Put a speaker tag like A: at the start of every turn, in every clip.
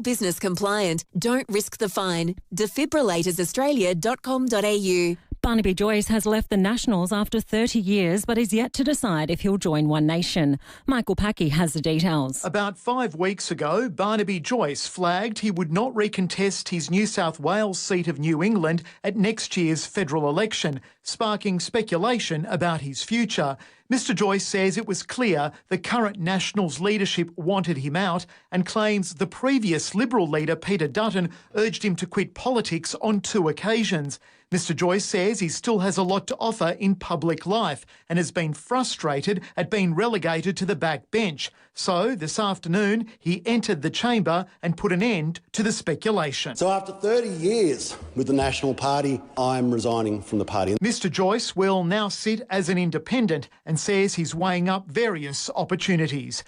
A: Business compliant. Don't risk the fine. defibrillatorsaustralia.com.au.
B: Barnaby Joyce has left the Nationals after 30 years but is yet to decide if he'll join One Nation. Michael Packey has the details.
C: About 5 weeks ago, Barnaby Joyce flagged he would not recontest his New South Wales seat of New England at next year's federal election, sparking speculation about his future. Mr Joyce says it was clear the current Nationals leadership wanted him out and claims the previous Liberal leader, Peter Dutton, urged him to quit politics on 2 occasions. Mr Joyce says he still has a lot to offer in public life and has been frustrated at being relegated to the back bench. So this afternoon he entered the chamber and put an end to the speculation.
D: So after 30 years with the National Party, I'm resigning from the party.
C: Mr Joyce will now sit as an independent and says he's weighing up various opportunities.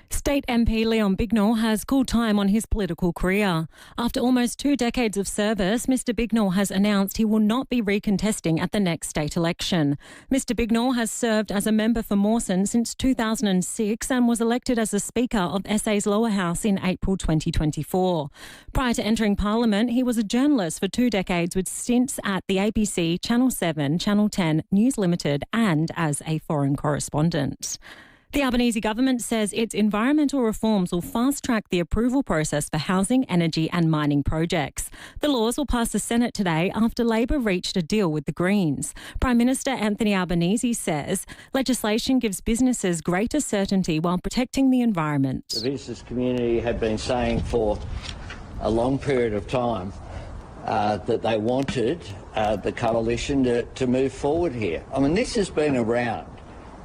B: State MP Leon Bignell has called time on his political career. After almost 2 decades of service, Mr Bignell has announced he will not be recontesting at the next state election. Mr Bignell has served as a member for Mawson since 2006 and was elected as the Speaker of SA's lower house in April 2024. Prior to entering Parliament, he was a journalist for 2 decades with stints at the ABC, Channel 7, Channel 10, News Limited and as a foreign correspondent. The Albanese government says its environmental reforms will fast-track the approval process for housing, energy and mining projects. The laws will pass the Senate today after Labor reached a deal with the Greens. Prime Minister Anthony Albanese says legislation gives businesses greater certainty while protecting the environment.
E: The business community have been saying for a long period of time that they wanted the coalition to move forward here. I mean, this has been around.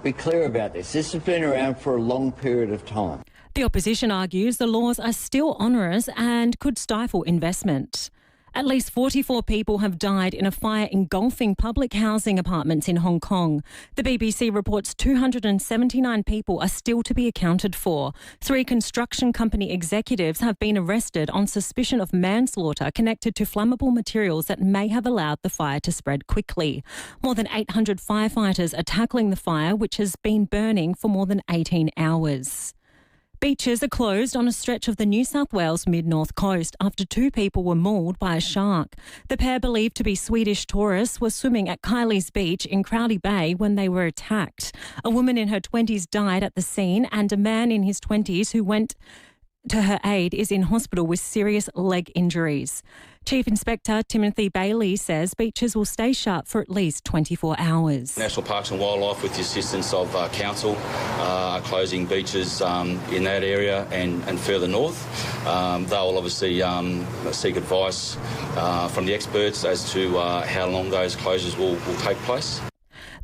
E: Be clear about this. This has been around for a long period of time.
B: The opposition argues the laws are still onerous and could stifle investment. At least 44 people have died in a fire engulfing public housing apartments in Hong Kong. The BBC reports 279 people are still to be accounted for. 3 construction company executives have been arrested on suspicion of manslaughter connected to flammable materials that may have allowed the fire to spread quickly. More than 800 firefighters are tackling the fire, which has been burning for more than 18 hours. Beaches are closed on a stretch of the New South Wales mid-north coast after 2 people were mauled by a shark. The pair, believed to be Swedish tourists, were swimming at Kylie's Beach in Crowdy Bay when they were attacked. A woman in her 20s died at the scene and a man in his 20s who went to her aid is in hospital with serious leg injuries. Chief Inspector Timothy Bailey says beaches will stay shut for at least 24 hours.
F: National Parks and Wildlife, with the assistance of Council, are closing beaches in that area and further north. They'll obviously seek advice from the experts as to how long those closures will take place.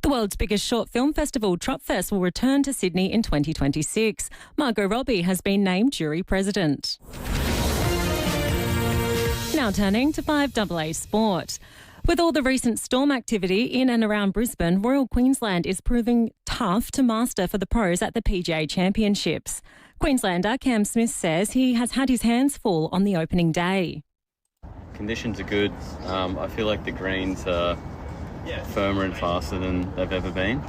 B: The world's biggest short film festival, Tropfest, will return to Sydney in 2026. Margot Robbie has been named jury president. Now turning to 5AA Sport. With all the recent storm activity in and around Brisbane, Royal Queensland is proving tough to master for the pros at the PGA Championships. Queenslander Cam Smith says he has had his hands full on the opening day.
G: Conditions are good. I feel like the greens are firmer and faster than they've ever been.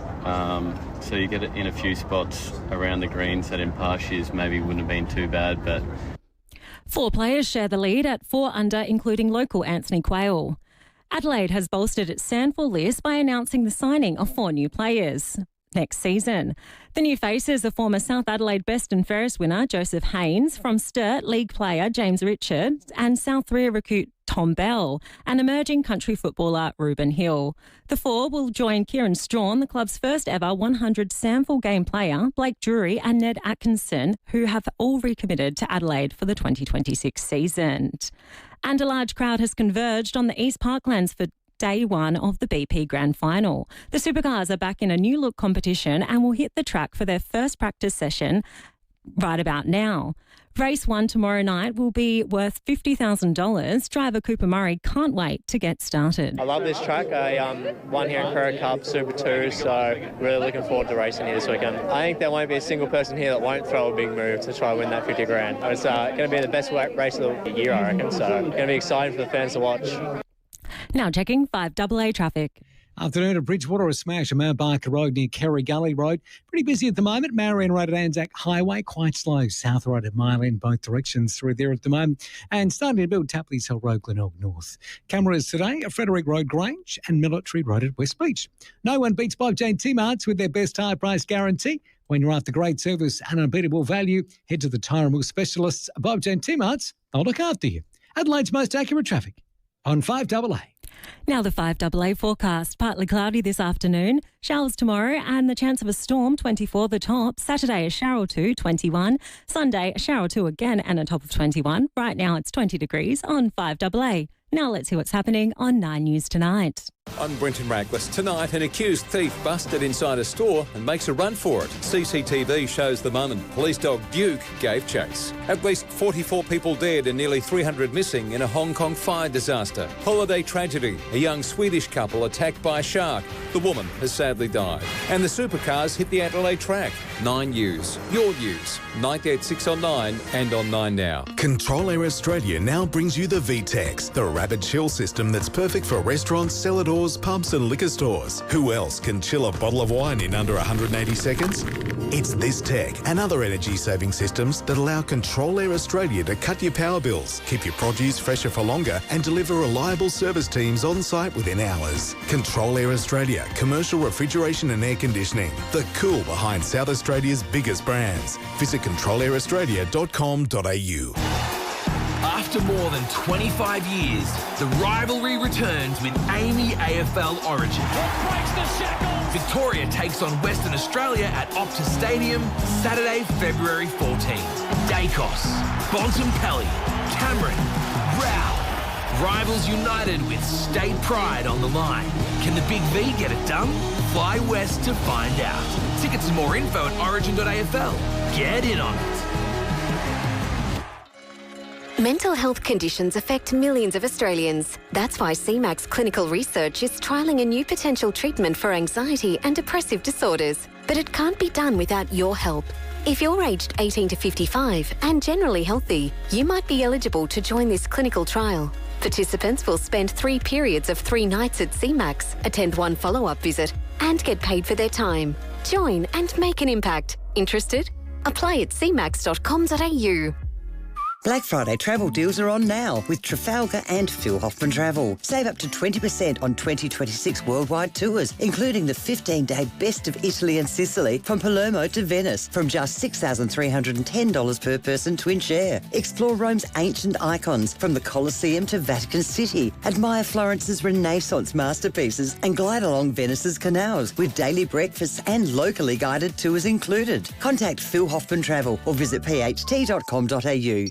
G: So you get it in a few spots around the greens that in past years maybe wouldn't have been too bad. But
B: 4 players share the lead at 4 under, including local Anthony Quayle. Adelaide has bolstered its SANFL list by announcing the signing of 4 new players next season. The new faces are former South Adelaide Best and Fairest winner Joseph Haynes, from Sturt league player James Richards and South Ria recruit Tom Bell, and emerging country footballer Reuben Hill. The 4 will join Kieran Strawn, the club's first ever 100 SANFL game player, Blake Drury and Ned Atkinson, who have all recommitted to Adelaide for the 2026 season. And a large crowd has converged on the East Parklands for Day 1 of the BP Grand Final. The Supercars are back in a new look competition and will hit the track for their first practice session right about now. Race 1 tomorrow night will be worth $50,000. Driver Cooper Murray can't wait to get started.
H: I love this track. I won here in Crow Cup Super 2, so really looking forward to racing here this weekend. I think there won't be a single person here that won't throw a big move to try and win that 50 grand. It's going to be the best race of the year, I reckon, so it's going to be exciting for the fans to watch.
B: Now checking 5AA traffic.
I: Afternoon at Bridgewater, a smash on Mount Barker Road near Kerry Gully Road. Pretty busy at the moment. Marion Road at Anzac Highway, quite slow. South Road at Mile End, both directions through there at the moment. And starting to build Tapley's Hill Road, Glenelg North. Cameras today at Frederick Road Grange and Military Road at West Beach. No one beats Bob Jane T-Marts with their best high price guarantee. When you're after great service and unbeatable value, head to the Tyre and Wheel specialists. Bob Jane T-Marts, they'll look after you. Adelaide's most accurate traffic on 5AA.
B: Now the 5AA forecast. Partly cloudy this afternoon, showers tomorrow and the chance of a storm, 24 the top. Saturday a shower or two, 21. Sunday a shower or two again and a top of 21. Right now it's 20 degrees on 5AA. Now let's see what's happening on 9 News Tonight.
J: I'm Brenton Raglas. Tonight, an accused thief busted inside a store and makes a run for it. CCTV shows the moment police dog Duke gave chase. At least 44 people dead and nearly 300 missing in a Hong Kong fire disaster. Holiday tragedy. A young Swedish couple attacked by a shark. The woman has sadly died. And the supercars hit the Adelaide track. 9 News. Your news. 98.6 on 9 and on 9 Now.
K: Control Air Australia now brings you the VTEX, the rapid chill system that's perfect for restaurants, cellar doors, pubs and liquor stores. Who else can chill a bottle of wine in under 180 seconds? It's this tech and other energy-saving systems that allow Control Air Australia to cut your power bills, keep your produce fresher for longer and deliver reliable service teams on site within hours. Control Air Australia, commercial refrigeration and air conditioning. The cool behind South Australia's biggest brands. Visit controlairaustralia.com.au.
L: After more than 25 years, the rivalry returns with AAMI AFL Origin. What breaks the shackles? Victoria takes on Western Australia at Optus Stadium, Saturday, February 14th. Dacos, Bontempelli, Cameron, Rao. Rivals united with state pride on the line. Can the Big V get it done? Fly west to find out. Tickets and more info at origin.afl. Get in on it.
M: Mental health conditions affect millions of Australians. That's why CMAX Clinical Research is trialling a new potential treatment for anxiety and depressive disorders. But it can't be done without your help. If you're aged 18 to 55 and generally healthy, you might be eligible to join this clinical trial. Participants will spend 3 periods of 3 nights at CMAX, attend 1 follow-up visit, and get paid for their time. Join and make an impact. Interested? Apply at cmax.com.au.
N: Black Friday travel deals are on now with Trafalgar and Phil Hoffman Travel. Save up to 20% on 2026 worldwide tours, including the 15-day Best of Italy and Sicily from Palermo to Venice from just $6,310 per person twin share. Explore Rome's ancient icons from the Colosseum to Vatican City. Admire Florence's Renaissance masterpieces and glide along Venice's canals with daily breakfasts and locally guided tours included. Contact Phil Hoffman Travel or visit pht.com.au.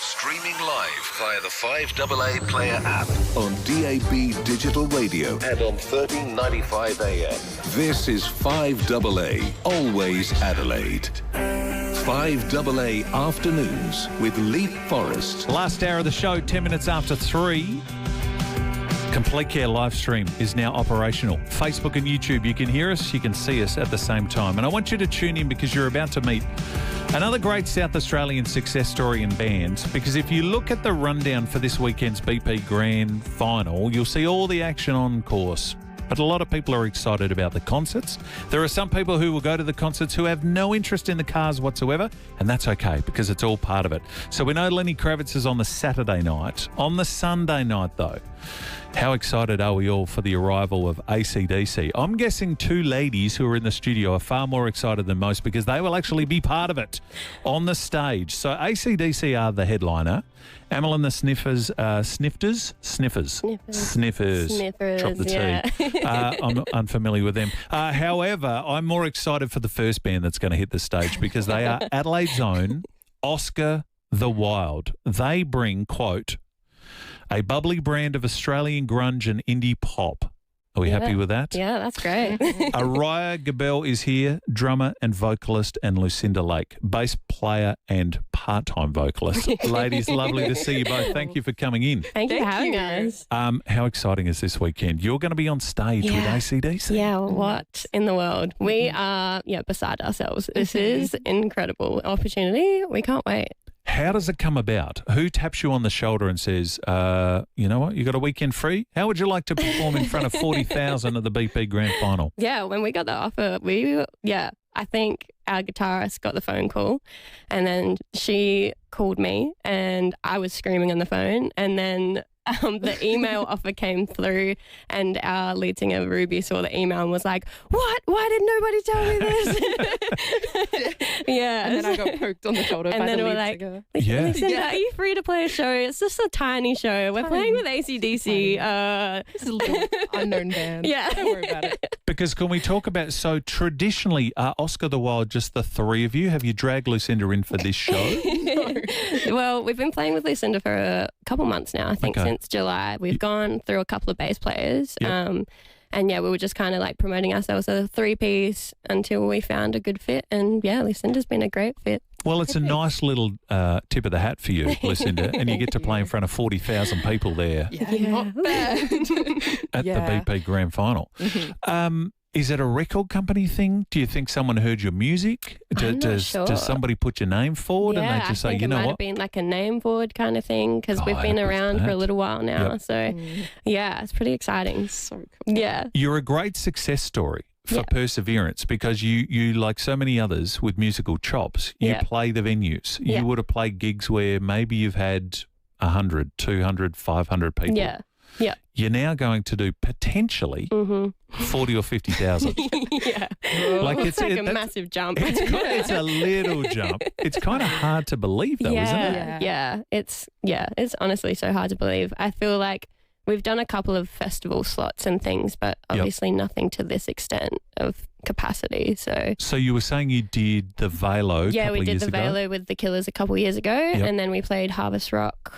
O: Streaming live via the 5AA Player app on DAB Digital Radio and on 1395 AM. This is 5AA, always Adelaide. 5AA Afternoons with Leith, Forrest.
P: Last hour of the show, 10 minutes after 3. Complete Care live stream is now operational. Facebook and YouTube, you can hear us, you can see us at the same time. And I want you to tune in because you're about to meet another great South Australian success story in bands, because if you look at the rundown for this weekend's BP Grand Final, you'll see all the action on course. But a lot of people are excited about the concerts. There are some people who will go to the concerts who have no interest in the cars whatsoever, and that's okay because it's all part of it. So we know Lenny Kravitz is on the Saturday night. On the Sunday night, though, how excited are we all for the arrival of AC/DC? I'm guessing 2 ladies who are in the studio are far more excited than most because they will actually be part of it on the stage. So AC/DC are the headliner. Amel and the Sniffers. Sniffers. Drop the T. I'm unfamiliar with them. However, I'm more excited for the first band that's going to hit the stage because they are Adelaide's own Oscar the Wild. They bring, quote, a bubbly brand of Australian grunge and indie pop. Are we happy with that?
Q: Yeah, that's great.
P: Araya Gabel is here, drummer and vocalist, and Lucinda Lake, bass player and part-time vocalist. Ladies, lovely to see you both. Thank you for coming in.
Q: Thank you for having us.
P: How exciting is this weekend? You're going to be on stage with AC/DC.
Q: Yeah, what in the world? We are, beside ourselves. This is incredible opportunity. We can't wait.
P: How does it come about? Who taps you on the shoulder and says, you know what, you got a weekend free? How would you like to perform in front of 40,000 at the BP Grand Final?
Q: Yeah, when we got the offer, I think our guitarist got the phone call, and then she called me and I was screaming on the phone, and then the email offer came through, and our lead singer Ruby saw the email and was like, "What? Why did nobody tell me this?" Yeah.
R: And then I got poked on the shoulder by the lead singer.
Q: Listen, are you free to play a show? It's just a tiny show. We're playing with AC/DC.
R: This is a little unknown band.
Q: Yeah.
R: Don't worry about it.
P: Because can we talk about, so traditionally, are Oscar the Wild just the three of you? Have you dragged Lucinda in for this show?
Q: Well, we've been playing with Lucinda for a couple months now, I think, since July. We've gone through a couple of bass players.
P: Yep.
Q: And we were just kind of like promoting ourselves as a three-piece until we found a good fit. And Lucinda's been a great fit.
P: Well, it's a nice little tip of the hat for you, Lucinda, and you get to play in front of 40,000 people there
R: Not bad.
P: at the BP Grand Final. Is it a record company thing? Do you think someone heard your music?
Q: I'm not sure.
P: Does somebody put your name forward and they just say, you know
Q: it might
P: what?
Q: have been like a name board kind of thing, because we've been around for a little while now.
P: Yep.
Q: So, it's pretty exciting.
R: So cool.
Q: Yeah.
P: You're a great success story for perseverance, because you, like so many others with musical chops, you play the venues. You would have played gigs where maybe you've had 100, 200, 500 people.
Q: Yeah. Yeah.
P: You're now going to do potentially 40 or 50,000.
Q: It's like a massive jump.
P: It's a little jump. It's kind of hard to believe, though, isn't it?
Q: Yeah. It's honestly so hard to believe. I feel like we've done a couple of festival slots and things, but obviously nothing to this extent of capacity.
P: So you were saying you did the Velo
Q: yeah,
P: a couple
Q: we
P: of
Q: did
P: years
Q: the
P: ago?
Q: Velo with the Killers a couple of years ago, and then we played Harvest Rock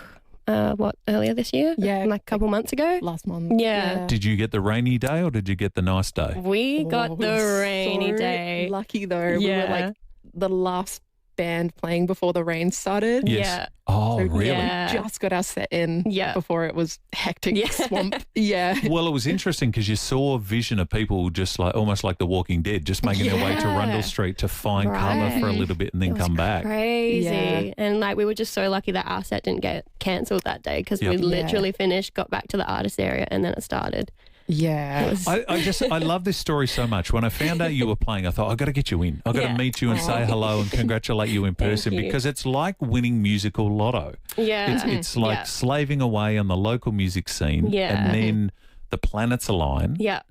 Q: earlier this year?
R: Yeah.
Q: Like a couple months ago?
R: Last month.
Q: Yeah.
P: Did you get the rainy day or did you get the nice day?
Q: We got the rainy day.
R: Lucky though. We were like the last band playing before the rain started.
P: Yes.
Q: Yeah.
P: Oh, really?
R: We just got our set in before it was hectic swamp.
P: Well, it was interesting because you saw a vision of people just like almost like The Walking Dead, just making their way to Rundle Street to find cover for a little bit and then come back.
Q: Crazy. And we were just so lucky that our set didn't get cancelled that day, because we literally finished, got back to the artist area, and then it started.
R: Yeah.
P: I love this story so much. When I found out you were playing, I thought, I've got to get you in. I've got to meet you and say hello and congratulate you in person, because it's like winning musical lotto.
Q: Yeah.
P: It's like slaving away on the local music scene and then the planets align.
Q: Yeah.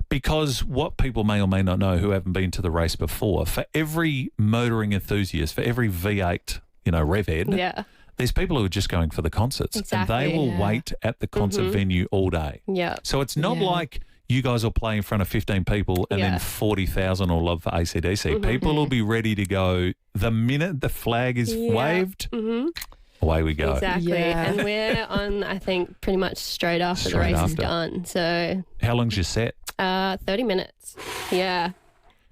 P: Because what people may or may not know who haven't been to the race before, for every motoring enthusiast, for every V8, rev head, there's people who are just going for the concerts.
Q: Exactly.
P: And they will wait at the concert venue all day.
Q: Yeah.
P: So it's not like you guys will play in front of 15 people and then 40,000 will love for AC/DC. People will be ready to go the minute the flag is waved. Away we go.
Q: Exactly. And we're on, I think, pretty much straight after the race is done. So
P: how long's your set?
Q: 30 minutes. Yeah.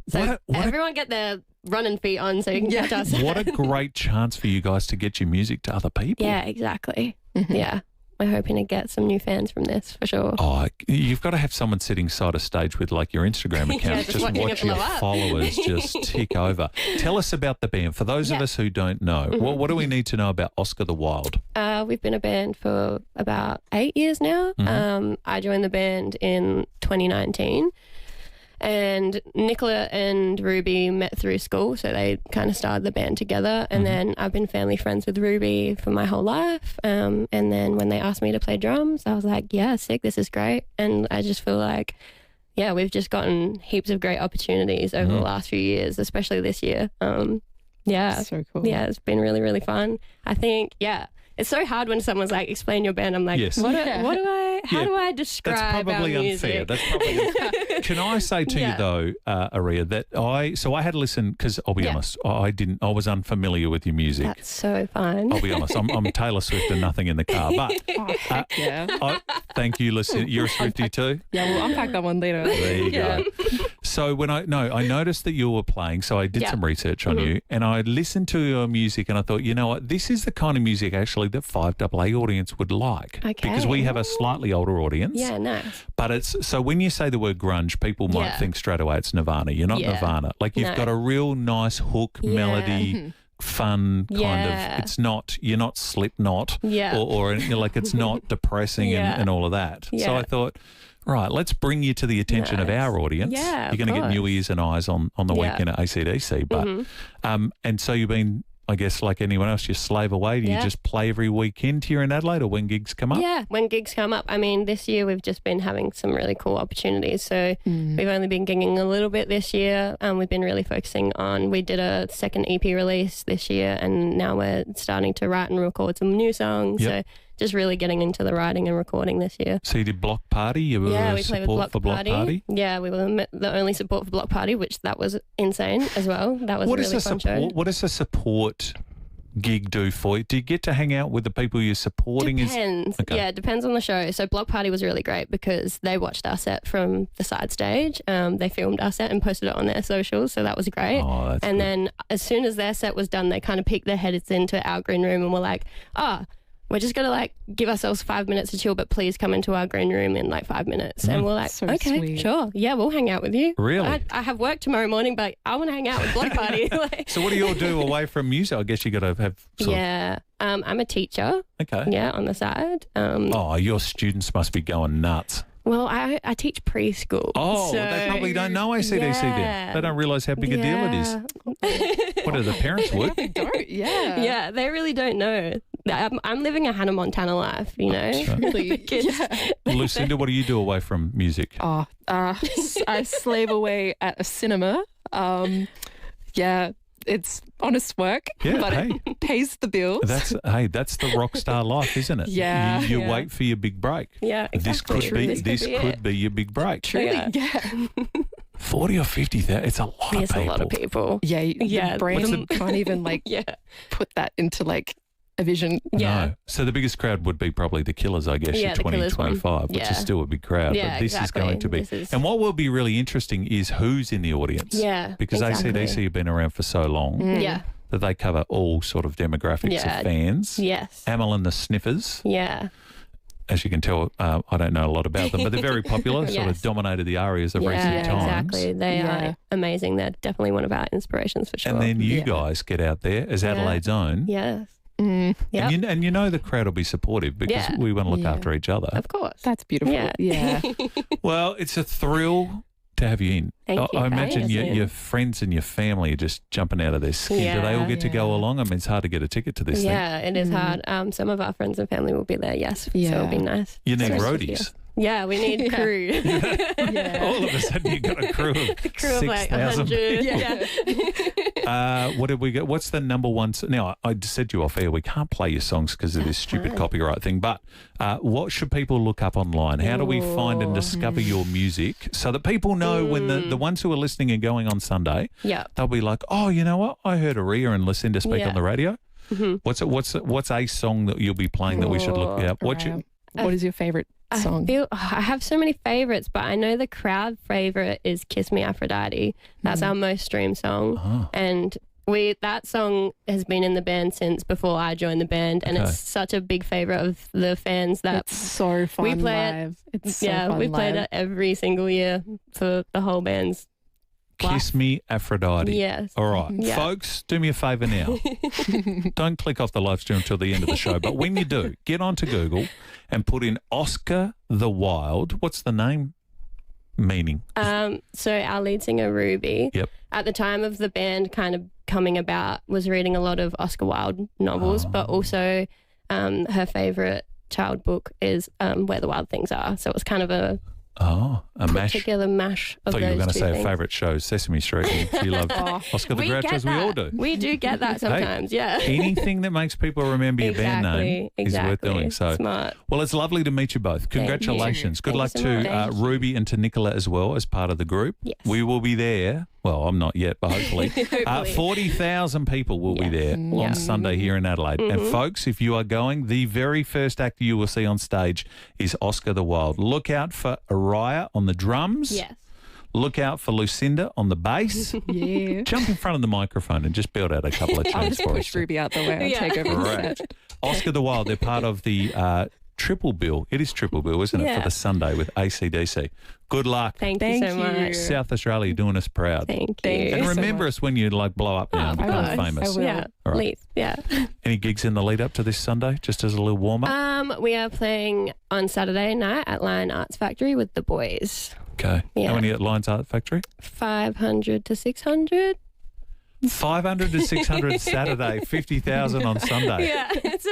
Q: So everyone get their running feet on so you can catch us.
P: What a great chance for you guys to get your music to other people.
Q: Yeah, exactly. Yeah. We're hoping to get some new fans from this for sure.
P: Oh, you've got to have someone sitting side of stage with like your Instagram account, just watch your followers just tick over. Tell us about the band. For those of us who don't know, what do we need to know about Oscar the Wild?
Q: We've been a band for about 8 years now. I joined the band in 2019. And Nicola and Ruby met through school, so they kind of started the band together. And then I've been family friends with Ruby for my whole life. And then when they asked me to play drums, I was like, yeah, sick, this is great. And I just feel like, we've just gotten heaps of great opportunities over the last few years, especially this year.
R: So cool.
Q: Yeah, it's been really, really fun. I think, it's so hard when someone's like, explain your band. I'm like, how do I describe
P: That's probably
Q: our
P: unfair.
Q: music?
P: That's probably unfair. Can I say to you though, Aria, that I had to listen, because I'll be honest, I was unfamiliar with your music.
Q: That's so fun.
P: I'll be honest, I'm Taylor Swift and nothing in the car. But thank you, listen. You're a Swiftie too?
R: Yeah, we'll unpack that one later.
P: There you go. So I noticed that you were playing, so I did some research on you, and I listened to your music and I thought, you know what, this is the kind of music actually that FIVEAA audience would like.
Q: Okay.
P: Because we have a slightly older audience.
Q: Yeah, nice.
P: But so when you say the word grunge, people might think straight away it's Nirvana. You're not Nirvana. Like you've got a real nice hook melody, fun kind
Q: Yeah.
P: of. It's not, you're not Slipknot,
Q: Yeah.
P: or like it's not depressing
Q: Yeah.
P: and all of that. So
Q: Yeah.
P: I thought, right, let's bring you to the attention of our audience.
Q: Yeah,
P: you're going to get new ears and eyes on the
Q: Yeah.
P: weekend at AC/DC, but and so you've been, I guess, like anyone else, you slave away. Do you
Q: Yeah.
P: just play every weekend here in Adelaide, or when gigs come up?
Q: Yeah, when gigs come up. I mean, this year we've just been having some really cool opportunities. So we've only been gigging a little bit this year. We've been really focusing on, we did a second EP release this year, and now we're starting to write and record some new songs.
P: Yep.
Q: So just really getting into the writing and recording this year.
P: So you did Block Party? You were
Q: Yeah, we played with
P: support
Q: Block
P: for Block Party?
Q: Yeah, we were the only support for Block Party, which that was insane as well. That was
P: What
Q: a
P: is
Q: really
P: a
Q: fun
P: support?
Q: show.
P: What does a support gig do for you? Do you get to hang out with the people you're supporting?
Q: Depends.
P: Okay.
Q: Yeah, it depends on the show. So Block Party was really great because they watched our set from the side stage. They filmed our set and posted it on their socials, so that was great.
P: Oh, that's
Q: and
P: good.
Q: then as soon as their set was done, they kind of peeked their heads into our green room and were like, we're just going to like give ourselves 5 minutes to chill, but please come into our green room in like 5 minutes. And we're like,
R: So
Q: okay,
R: sweet.
Q: sure. Yeah, we'll hang out with you.
P: Really?
Q: I have work tomorrow morning, but I want to hang out with Block Party. Like,
P: So what do you all do away from music? I guess you got to have sort
Q: yeah. I'm a teacher.
P: Okay.
Q: Yeah, on the side.
P: Oh, your students must be going nuts.
Q: Well, I teach preschool.
P: Oh,
Q: so,
P: they probably don't know AC/DC then. They don't realise how big a deal it is. What do the parents would?
R: Yeah.
Q: Yeah, they really don't know. I'm living a Hannah Montana life, you know.
R: Really?
Q: Kids.
P: Lucinda, what do you do away from music?
R: Oh, I slave away at a cinema. Yeah, it's honest work,
P: Yeah,
R: but
P: hey.
R: it pays the bills.
P: That's the rock star life, isn't it?
R: Yeah,
P: You
R: yeah.
P: wait for your big break.
Q: Yeah, exactly.
P: This could be your big break.
R: Truly, yeah.
P: 40 or 50,000. It's a lot of
Q: It's
P: people.
Q: a lot of people.
R: Yeah,
Q: Yeah,
R: the brain
Q: the-
R: can't even like put that into like a vision.
Q: Yeah.
P: No. So the biggest crowd would be probably the Killers, I guess,
Q: Yeah,
P: in
Q: the Killers one.
P: 2025, which
Q: Yeah.
P: is still a big crowd.
Q: Yeah,
P: but this
Q: exactly.
P: is going to be.
Q: This is-
P: And what will be really interesting is who's in the audience.
Q: Yeah,
P: Because
Q: exactly.
P: AC/DC have been around for so long
Q: Yeah.
P: that they cover all sort of demographics
Q: Yeah.
P: of fans.
Q: Yes.
P: Amel and the Sniffers,
Q: Yeah.
P: as you can tell, I don't know a lot about them, but they're very popular, sort of
Q: Yes.
P: dominated the arias of recent times.
Q: Exactly. They are amazing. They're definitely one of our inspirations for sure.
P: And then you guys get out there as Adelaide's own.
Q: Yes.
R: Mm.
Q: Yep.
P: And you know the crowd will be supportive because
Q: Yeah.
P: we want to look
R: Yeah.
P: after each other.
Q: Of course.
R: That's beautiful.
Q: Yeah.
R: Yeah.
P: Well, it's a thrill to have you in.
Q: Thank you
P: I
Q: for
P: imagine
Q: having us in.
P: your friends and your family are just jumping out of their skin. Do they all
Q: Yeah.
P: get to go along? I mean, it's hard to get a ticket to this thing.
Q: Yeah, it is hard. Some of our friends and family will be there, yes. So it'll be nice.
P: You need
Q: So nice to
P: roadies.
Q: hear. Yeah, we need crew.
P: All of a sudden you've got a crew of
Q: Crew of like
P: 6,000
Q: 100.
P: people.
Q: Yeah.
P: What did we get? What's the number one? Now, I said to you off air, we can't play your songs because of this stupid copyright thing, but what should people look up online? How do we find and discover your music so that people know when the ones who are listening and going on Sunday,
Q: Yeah.
P: they'll be like, oh, you know what? I heard Aria and Lucinda speak
Q: Yeah.
P: on the radio.
Q: Mhm.
P: What's a song that you'll be playing that we should look at?
R: What is your favorite song?
Q: I have so many favorites, but I know the crowd favorite is "Kiss Me, Aphrodite." That's our most streamed song, and that song has been in the band since before I joined the band, and it's such a big favorite of the fans that
R: It's so fun
Q: we play
R: live.
Q: it.
R: It's so fun
Q: we played
R: live.
Q: it every single year for the whole band's.
P: Kiss Me, Aphrodite.
Q: Yes.
P: All right.
Q: Yeah.
P: Folks, do me a favour now. Don't click off the live stream until the end of the show. But when you do, get onto Google and put in Oscar the Wild. What's the name? Meaning?
Q: So our lead singer, Ruby,
P: Yep.
Q: at the time of the band kind of coming about, was reading a lot of Oscar Wilde novels, but also her favourite child book is Where the Wild Things Are. So it was kind of a
P: mash.
Q: together mash
P: I
Q: of
P: thought you were
Q: those
P: going to
Q: two
P: say a
Q: things.
P: favourite show, Sesame Street. And you love Oscar the
Q: We
P: Grouch,
Q: get
P: as we all
Q: that.
P: do.
Q: We do get that sometimes, yeah.
P: Anything that makes people remember your band name is worth doing. So,
Q: Smart.
P: well, it's lovely to meet you both. Congratulations. Good luck
Q: Thank you so
P: to
Q: much.
P: Ruby and to Nicola as well as part of the group.
Q: Yes.
P: We will be there. Well, I'm not yet, but hopefully.
Q: Hopefully.
P: 40,000 people will be there on Sunday here in Adelaide. And folks, if you are going, the very first actor you will see on stage is Oscar the Wild. Look out for Araya on the drums.
Q: Yes.
P: Look out for Lucinda on the bass.
R: Yeah.
P: Jump in front of the microphone and just build out a couple of
R: I'll
P: tunes
R: just
P: for
R: push
P: us.
R: Ruby out the way and take over the
P: Correct.
R: set.
P: Oscar the Wild, they're part of the triple bill. It is triple bill, isn't it, for the Sunday with AC/DC. Good luck.
Q: Thank you so much.
P: South Australia doing us proud.
Q: Thank you.
P: And remember us when you blow up now and become famous.
Q: Yeah.
P: All right.
Q: Leith, yeah.
P: Any gigs in the lead up to this Sunday, just as a little warm up?
Q: We are playing on Saturday night at Lion Arts Factory with the boys.
P: Okay.
Q: Yeah.
P: How many at Lions Art Factory?
Q: 500 to 600.
P: 500 to 600 Saturday, 50,000 on Sunday.
Q: Yeah, it's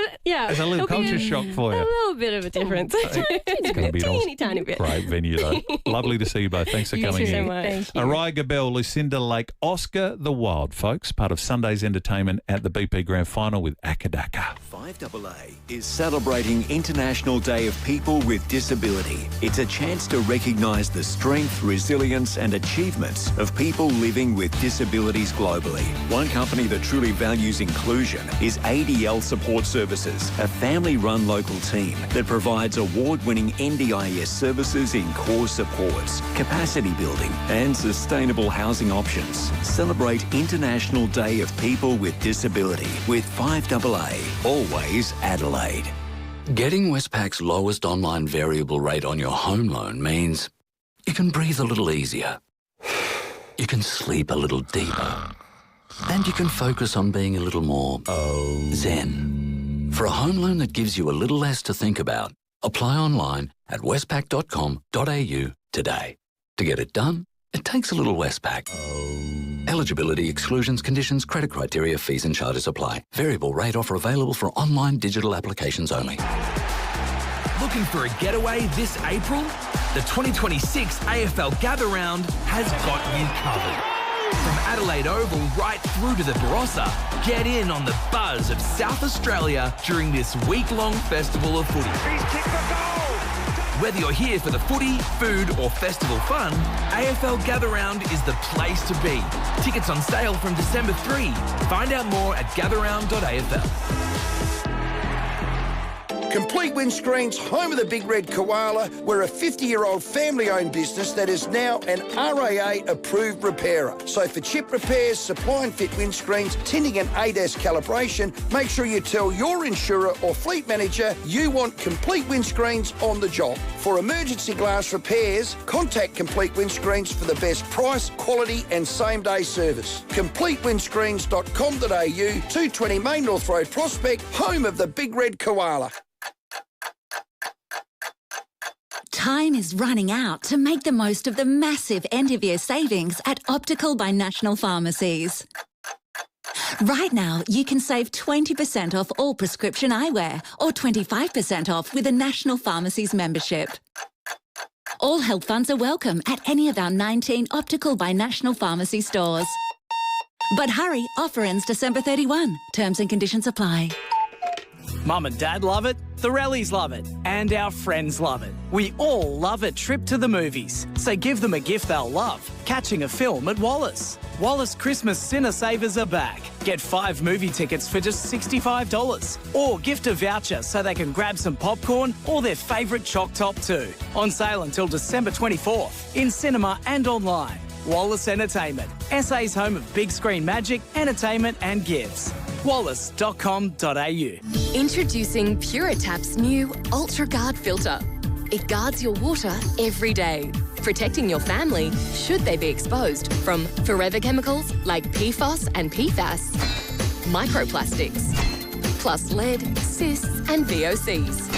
P: a little
Q: it'll be
P: culture shock for you.
Q: A little bit of a difference.
P: It's going to be
Q: a tiny bit.
P: Great venue, though. Lovely to see you both. Thanks for coming in.
Q: You so much. Thank you.
P: Araya Gabel, Lucinda Lake, Oscar the Wild, folks, part of Sunday's entertainment at the BP Grand Final with Akadaka.
S: FIVEAA is celebrating International Day of People with Disability. It's a chance to recognise the strength, resilience and achievements of people living with disabilities globally. One company that truly values inclusion is ADL Support Services, a family-run local team that provides award-winning NDIS services in core supports, capacity building and sustainable housing options. Celebrate International Day of People with Disability with FIVEAA, always Adelaide.
T: Getting Westpac's lowest online variable rate on your home loan means you can breathe a little easier, you can sleep a little deeper, and you can focus on being a little more zen. For a home loan that gives you a little less to think about, apply online at westpac.com.au today. To get it done, it takes a little Westpac. Eligibility, exclusions, conditions, credit criteria, fees and charges apply. Variable rate offer available for online digital applications only.
L: Looking for a getaway this April? The 2026 AFL Gather Round has got you covered. From Adelaide Oval right through to the Barossa, get in on the buzz of South Australia during this week-long festival of footy. He's kicked the goal! Whether you're here for the footy, food or festival fun, AFL Gather Round is the place to be. Tickets on sale from December 3. Find out more at gatherround.afl.
U: Complete Windscreens, home of the Big Red Koala. We're a 50-year-old family-owned business that is now an RAA-approved repairer. So for chip repairs, supply and fit windscreens, tinting and ADAS calibration, make sure you tell your insurer or fleet manager you want Complete Windscreens on the job. For emergency glass repairs, contact Complete Windscreens for the best price, quality and same-day service. CompleteWindscreens.com.au, 220 Main North Road, Prospect, home of the Big Red Koala.
V: Time is running out to make the most of the massive end-of-year savings at Optical by National Pharmacies. Right now, you can save 20% off all prescription eyewear or 25% off with a National Pharmacies membership. All health funds are welcome at any of our 19 Optical by National Pharmacy stores. But hurry, offer ends December 31. Terms and conditions apply.
W: Mum and Dad love it, the Rallies love it, and our friends love it. We all love a trip to the movies, so give them a gift they'll love, catching a film at Wallace. Wallace Christmas Cinema Savers are back. Get 5 movie tickets for just $65. Or gift a voucher so they can grab some popcorn or their favourite Choc Top too. On sale until December 24th, in cinema and online. Wallace Entertainment, SA's home of big screen magic, entertainment and gifts. wallace.com.au.
X: Introducing Puratap's new Ultra Guard filter. It guards your water every day, protecting your family should they be exposed from forever chemicals like PFOS and PFAS, microplastics, plus lead, cysts and VOCs.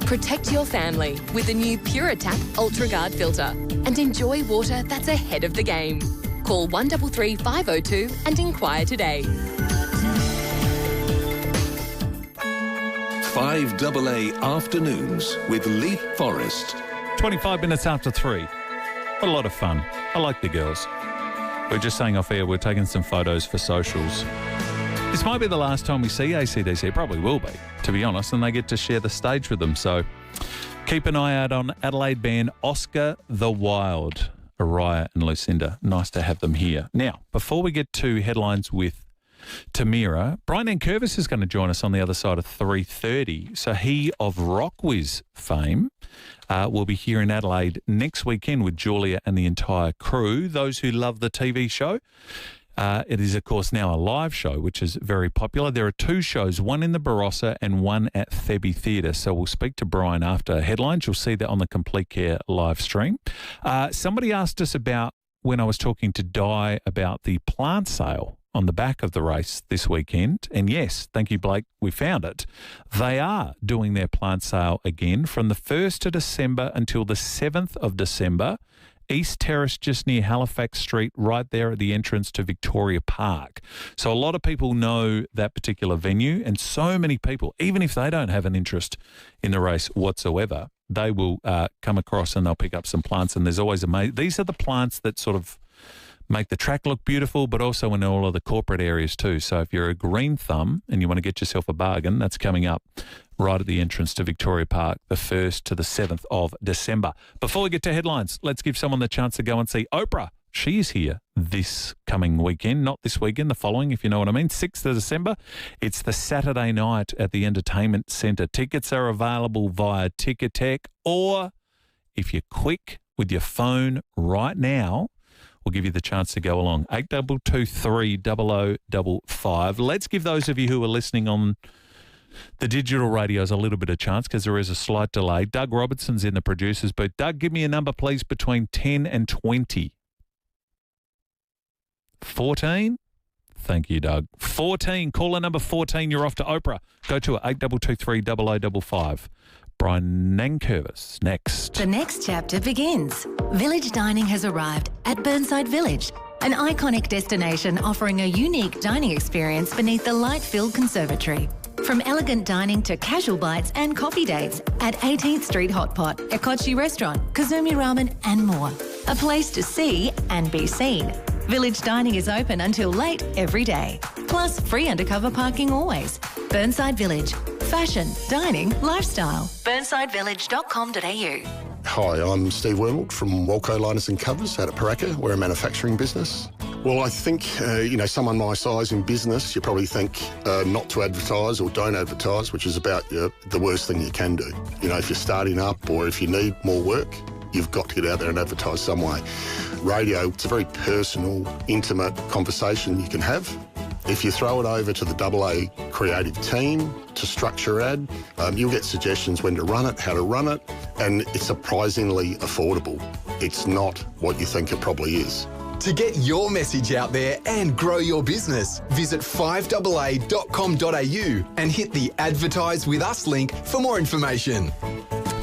X: Protect your family with the new Puratap Ultra Guard filter and enjoy water that's ahead of the game. Call 133 502 and inquire today.
O: 5AA Afternoons with Leith, Forrest.
P: 25 minutes after 3. What a lot of fun. I like the girls. We're just saying off air, we're taking some photos for socials. This might be the last time we see AC/DC. It probably will be, to be honest, and they get to share the stage with them. So keep an eye out on Adelaide band Oscar the Wild, Araya and Lucinda. Nice to have them here. Now, before we get to headlines with Tamira, Brian Nankervis is going to join us on the other side of 3:30. So he of Rockwiz fame will be here in Adelaide next weekend with Julia and the entire crew. Those who love the TV show It is, of course, now a live show, which is very popular. There are 2 shows, one in the Barossa and one at FIVEAA Theatre. So we'll speak to Brian after headlines. You'll see that on the Complete Care live stream. Somebody asked us about, when I was talking to Di, about the plant sale on the back of the race this weekend. And yes, thank you, Blake, we found it. They are doing their plant sale again from the 1st of December until the 7th of December. East Terrace, just near Halifax Street, right there at the entrance to Victoria Park. So a lot of people know that particular venue, and so many people, even if they don't have an interest in the race whatsoever, they will come across and they'll pick up some plants. And there's always these are the plants that sort of make the track look beautiful, but also in all of the corporate areas too. So if you're a green thumb and you want to get yourself a bargain, that's coming up right at the entrance to Victoria Park, the 1st to the 7th of December. Before we get to headlines, let's give someone the chance to go and see Oprah. She is here this coming weekend, not this weekend, the following, if you know what I mean, 6th of December. It's the Saturday night at the Entertainment Centre. Tickets are available via Ticketek, or if you're quick with your phone right now, we'll give you the chance to go along. 8223 0055. Let's give those of you who are listening on the digital radios a little bit of chance, because there is a slight delay. Doug Robertson's in the producer's booth. Doug, give me a number, please, between 10 and 20. 14? Thank you, Doug. 14. Caller number 14. You're off to Oprah. Go to it. 8223 0055. Brian Nankervis next.
V: The next chapter begins. Village Dining has arrived at Burnside Village, an iconic destination offering a unique dining experience beneath the light-filled conservatory. From elegant dining to casual bites and coffee dates at 18th Street Hot Pot, Ekochi Restaurant, Kazumi Ramen and more. A place to see and be seen. Village Dining is open until late every day. Plus free undercover parking always. Burnside Village. Fashion, dining, lifestyle. BurnsideVillage.com.au.
A: Hi, I'm Steve Wormald from Walco Liners and Covers out at Paraka. We're a manufacturing business. Well, I think, someone my size in business, you probably think not to advertise or don't advertise, which is about the worst thing you can do. If you're starting up or if you need more work, you've got to get out there and advertise some way. Radio, it's a very personal, intimate conversation you can have. If you throw it over to the AA creative team to structure ad, you'll get suggestions when to run it, how to run it, and it's surprisingly affordable. It's not what you think it probably is.
C: To get your message out there and grow your business, visit 5AA.com.au and hit the Advertise With Us link for more information.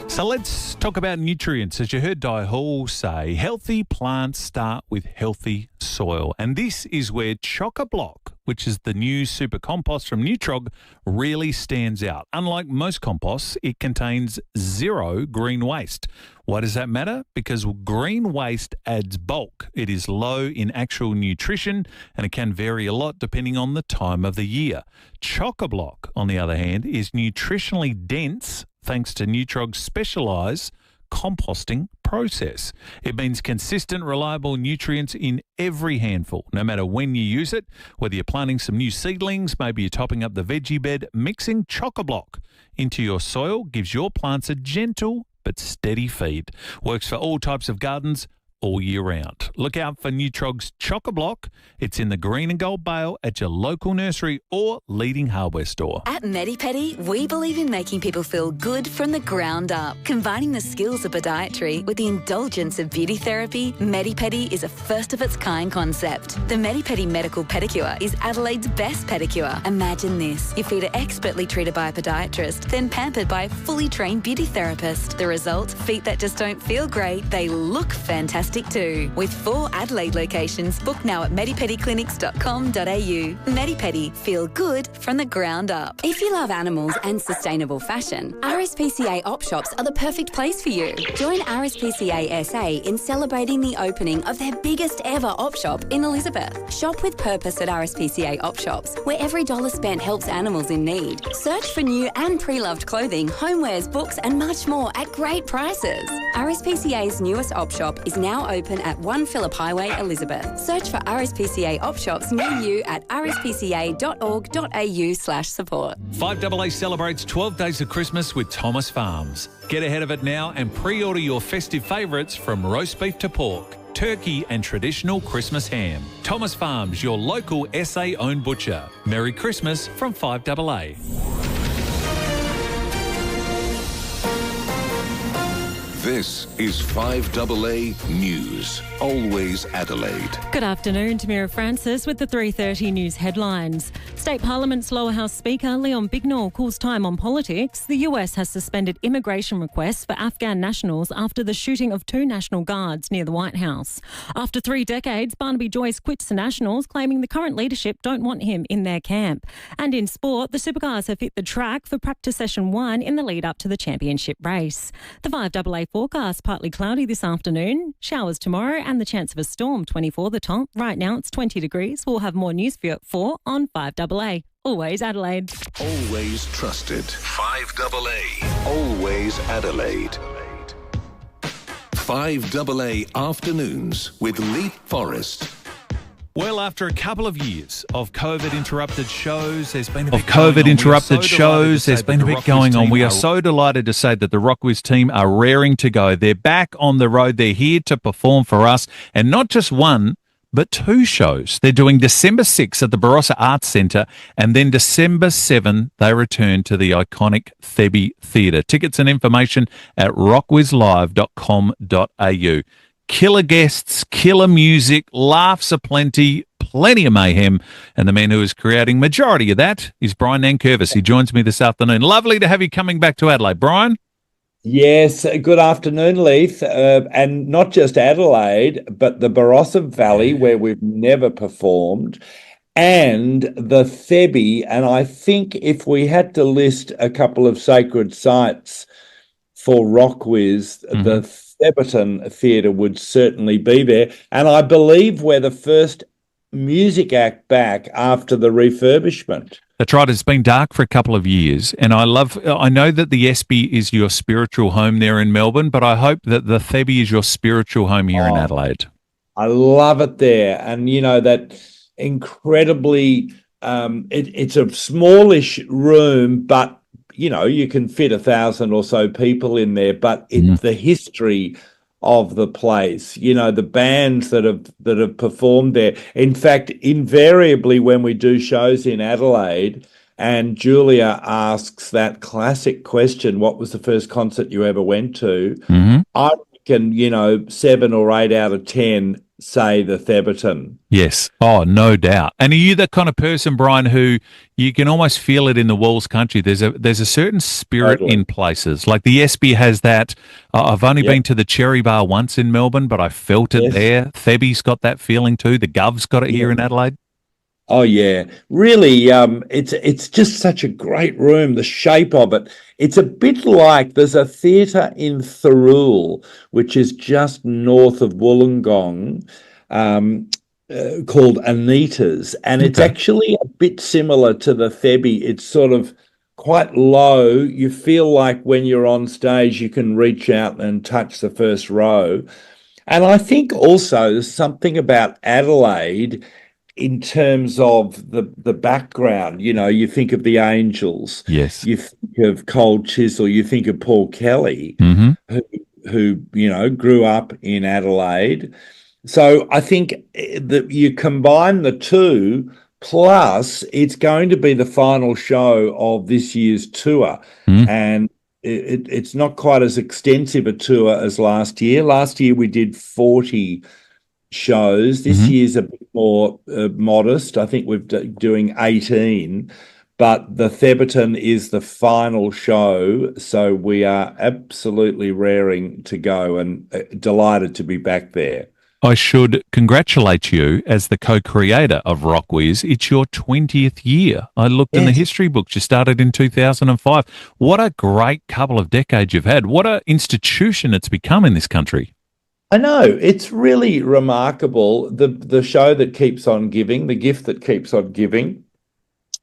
P: So let's talk about nutrients. As you heard Di Hall say, healthy plants start with healthy soil. And this is where Chock-a-Block, which is the new super compost from Nutrog, really stands out. Unlike most composts, it contains 0 green waste. Why does that matter? Because green waste adds bulk. It is low in actual nutrition and it can vary a lot depending on the time of the year. Chock-a-Block, on the other hand, is nutritionally dense thanks to Nutrog's specialised composting process. It means consistent, reliable nutrients in every handful, no matter when you use it. Whether you're planting some new seedlings, maybe you're topping up the veggie bed, mixing Chock-a-Block into your soil gives your plants a gentle but steady feed. Works for all types of gardens all year round. Look out for Nutrog's Chock-a-Block. It's in the green and gold bale at your local nursery or leading hardware store.
D: At MediPedi, we believe in making people feel good from the ground up. Combining the skills of podiatry with the indulgence of beauty therapy, MediPedi is a first-of-its-kind concept. The MediPedi Medical Pedicure is Adelaide's best pedicure. Imagine this. Your feet are expertly treated by a podiatrist, then pampered by a fully trained beauty therapist. The result? Feet that just don't feel great, they look fantastic too. With 4 Adelaide locations, book now at medipediclinics.com.au. MediPedi, feel good from the ground up. If you love animals and sustainable fashion, RSPCA op shops are the perfect place for you. Join RSPCA SA in celebrating the opening of their biggest ever op shop in Elizabeth. Shop with purpose at RSPCA op shops, where every dollar spent helps animals in need. Search for new and pre-loved clothing, homewares, books and much more at great prices. RSPCA's newest op shop is now open at 1 Phillip Highway, Elizabeth. Search for RSPCA op shops near you at rspca.org.au/support.
P: 5AA celebrates 12 days of Christmas with Thomas Farms. Get ahead of it now and pre-order your festive favourites from roast beef to pork. turkey and traditional Christmas ham. Thomas Farms, your local SA-owned butcher. Merry Christmas from 5AA.
O: This is 5AA News. Always Adelaide.
B: Good afternoon, Tamira Francis with the 3:30 news headlines. State Parliament's Lower House Speaker Leon Bignall calls time on politics. The US has suspended immigration requests for Afghan nationals after the shooting of 2 National Guards near the White House. After 3 decades, Barnaby Joyce quits the Nationals, claiming the current leadership don't want him in their camp. And in sport, the Supercars have hit the track for practice session 1 in the lead up to the championship race. The 5AA forecast, partly cloudy this afternoon, showers tomorrow and the chance of a storm, 24 the top. Right now it's 20 degrees. We'll have more news for you at 4 on 5AA. Always Adelaide.
O: Always trusted. 5AA. Always Adelaide. 5AA Afternoons with Leith, Forrest.
P: Well, after a couple of years of COVID-interrupted shows, there's been a bit going on. We are so delighted to say that the Rockwiz team are raring to go. They're back on the road. They're here to perform for us, and not just one, but 2 shows. They're doing December 6 at the Barossa Arts Centre, and then December 7 they return to the iconic FIVEAA Theatre. Tickets and information at rockwizlive.com.au. Killer guests, killer music, laughs aplenty, plenty of mayhem. And the man who is creating majority of that is Brian Nankervis. He joins me this afternoon. Lovely to have you coming back to Adelaide. Brian?
E: Yes, good afternoon, Leith. And not just Adelaide, but the Barossa Valley, where we've never performed, and the FIVEAA. And I think if we had to list a couple of sacred sites for Rockwiz, the Theberton Theatre would certainly be there. And I believe we're the first music act back after the refurbishment.
P: That's right. It's been dark for a couple of years. And I know that the SB is your spiritual home there in Melbourne, but I hope that the FIVEAA is your spiritual home here in Adelaide.
E: I love it there. And, you know, that incredibly, it's a smallish room, but you know, you can fit 1,000 or so people in there, but it's the history of the place, you know, the bands that have performed there. In fact, invariably when we do shows in Adelaide and Julia asks that classic question, what was the first concert you ever went to? I reckon, you know, 7 or 8 out of 10 say the Theberton.
P: Yes. Oh, no doubt. And are you the kind of person, Brian, who you can almost feel it in the Walls country? There's a certain spirit in places. Like the SB has that. I've only been to the Cherry Bar once in Melbourne, but I felt it there. FIVEAA's got that feeling too. The Gov's got it here in Adelaide.
E: Oh, yeah. Really, it's just such a great room, the shape of it. It's a bit like there's a theatre in Thirroul, which is just north of Wollongong, called Anita's. And it's actually a bit similar to the FIVEAA. It's sort of quite low. You feel like when you're on stage, you can reach out and touch the first row. And I think also there's something about Adelaide in terms of the background. You know, you think of the Angels.
P: Yes.
E: You think of Cold Chisel. You think of Paul Kelly, who, you know, grew up in Adelaide. So I think that you combine the two, plus it's going to be the final show of this year's tour. And it's not quite as extensive a tour as last year. Last year we did 40 shows. This year's a bit more modest. I think we're doing 18, but the Theberton is the final show, so we are absolutely raring to go and delighted to be back there.
P: I should congratulate you as the co-creator of Rockwiz. It's your 20th year. I looked in the history books. You started in 2005. What a great couple of decades you've had. What an institution it's become in this country.
E: I know, it's really remarkable, the show that keeps on giving, the gift that keeps on giving.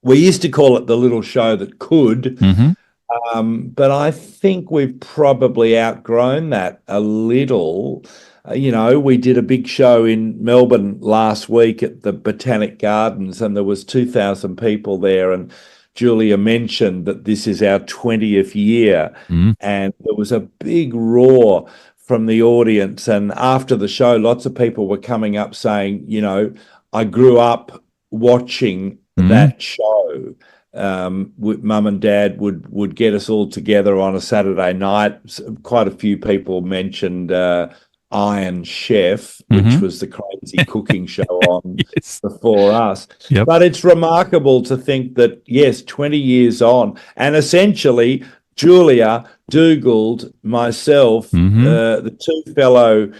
E: We used to call it the little show that could, but I think we've probably outgrown that a little. You know, we did a big show in Melbourne last week at the Botanic Gardens, and there was 2,000 people there, and Julia mentioned that this is our 20th year, and there was a big roar from the audience. And after the show, lots of people were coming up saying, I grew up watching that show. Mum and Dad would get us all together on a Saturday night. Quite a few people mentioned Iron Chef, which was the crazy cooking show on before us.
P: Yep.
E: But it's remarkable to think that, yes, 20 years on, and essentially Julia, Dougaled, myself, the two fellow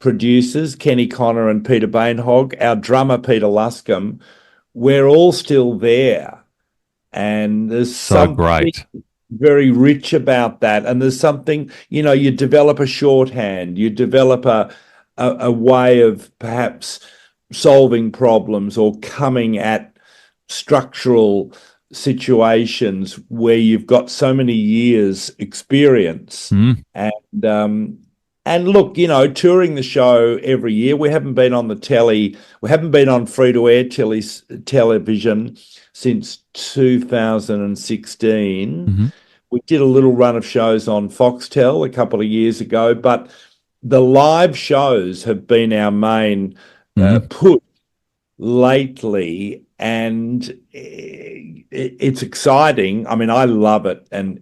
E: producers, Kenny Connor and Peter Bainhog, our drummer, Peter Luscombe, we're all still there. And there's something
P: great,
E: very rich about that. And there's something, you develop a shorthand, you develop a way of perhaps solving problems or coming at structural situations where you've got so many years experience. And look, touring the show every year. We haven't been on the telly. We haven't been on free-to-air television since 2016. We did a little run of shows on Foxtel a couple of years ago, but the live shows have been our main push lately, and it's exciting. I mean, I love it, and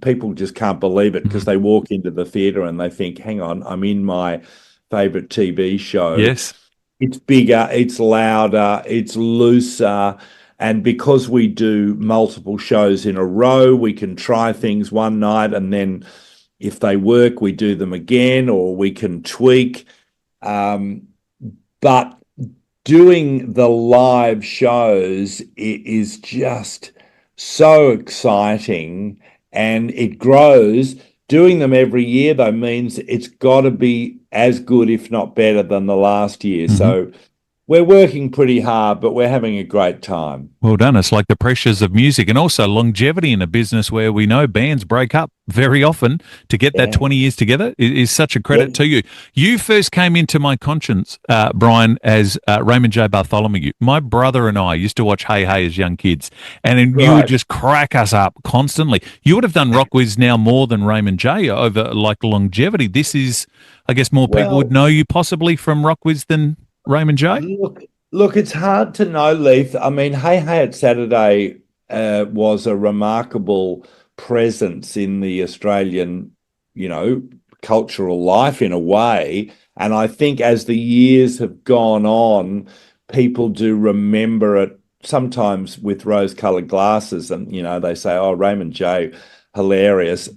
E: people just can't believe it because they walk into the theatre and they think, hang on, I'm in my favourite TV show.
P: Yes.
E: It's bigger, it's louder, it's looser, and because we do multiple shows in a row, we can try things one night, and then if they work, we do them again, or we can tweak. But doing the live shows is just so exciting, and it grows. Doing them every year, though, means it's got to be as good, if not better, than the last year. So we're working pretty hard, but we're having a great time.
P: Well done. It's like the pressures of music and also longevity in a business where we know bands break up very often. To get that 20 years together is such a credit to you. You first came into my conscience, Brian, as Raymond J. Bartholomew. My brother and I used to watch Hey Hey as young kids, and you would just crack us up constantly. You would have done Rock Whiz now more than Raymond J. over like longevity. This is, I guess, more people would know you possibly from Rock Whiz than Raymond J?
E: Look, it's hard to know, Leith. I mean, Hey Hey at Saturday was a remarkable presence in the Australian, cultural life in a way. And I think as the years have gone on, people do remember it sometimes with rose-coloured glasses. And, they say, oh, Raymond J, hilarious.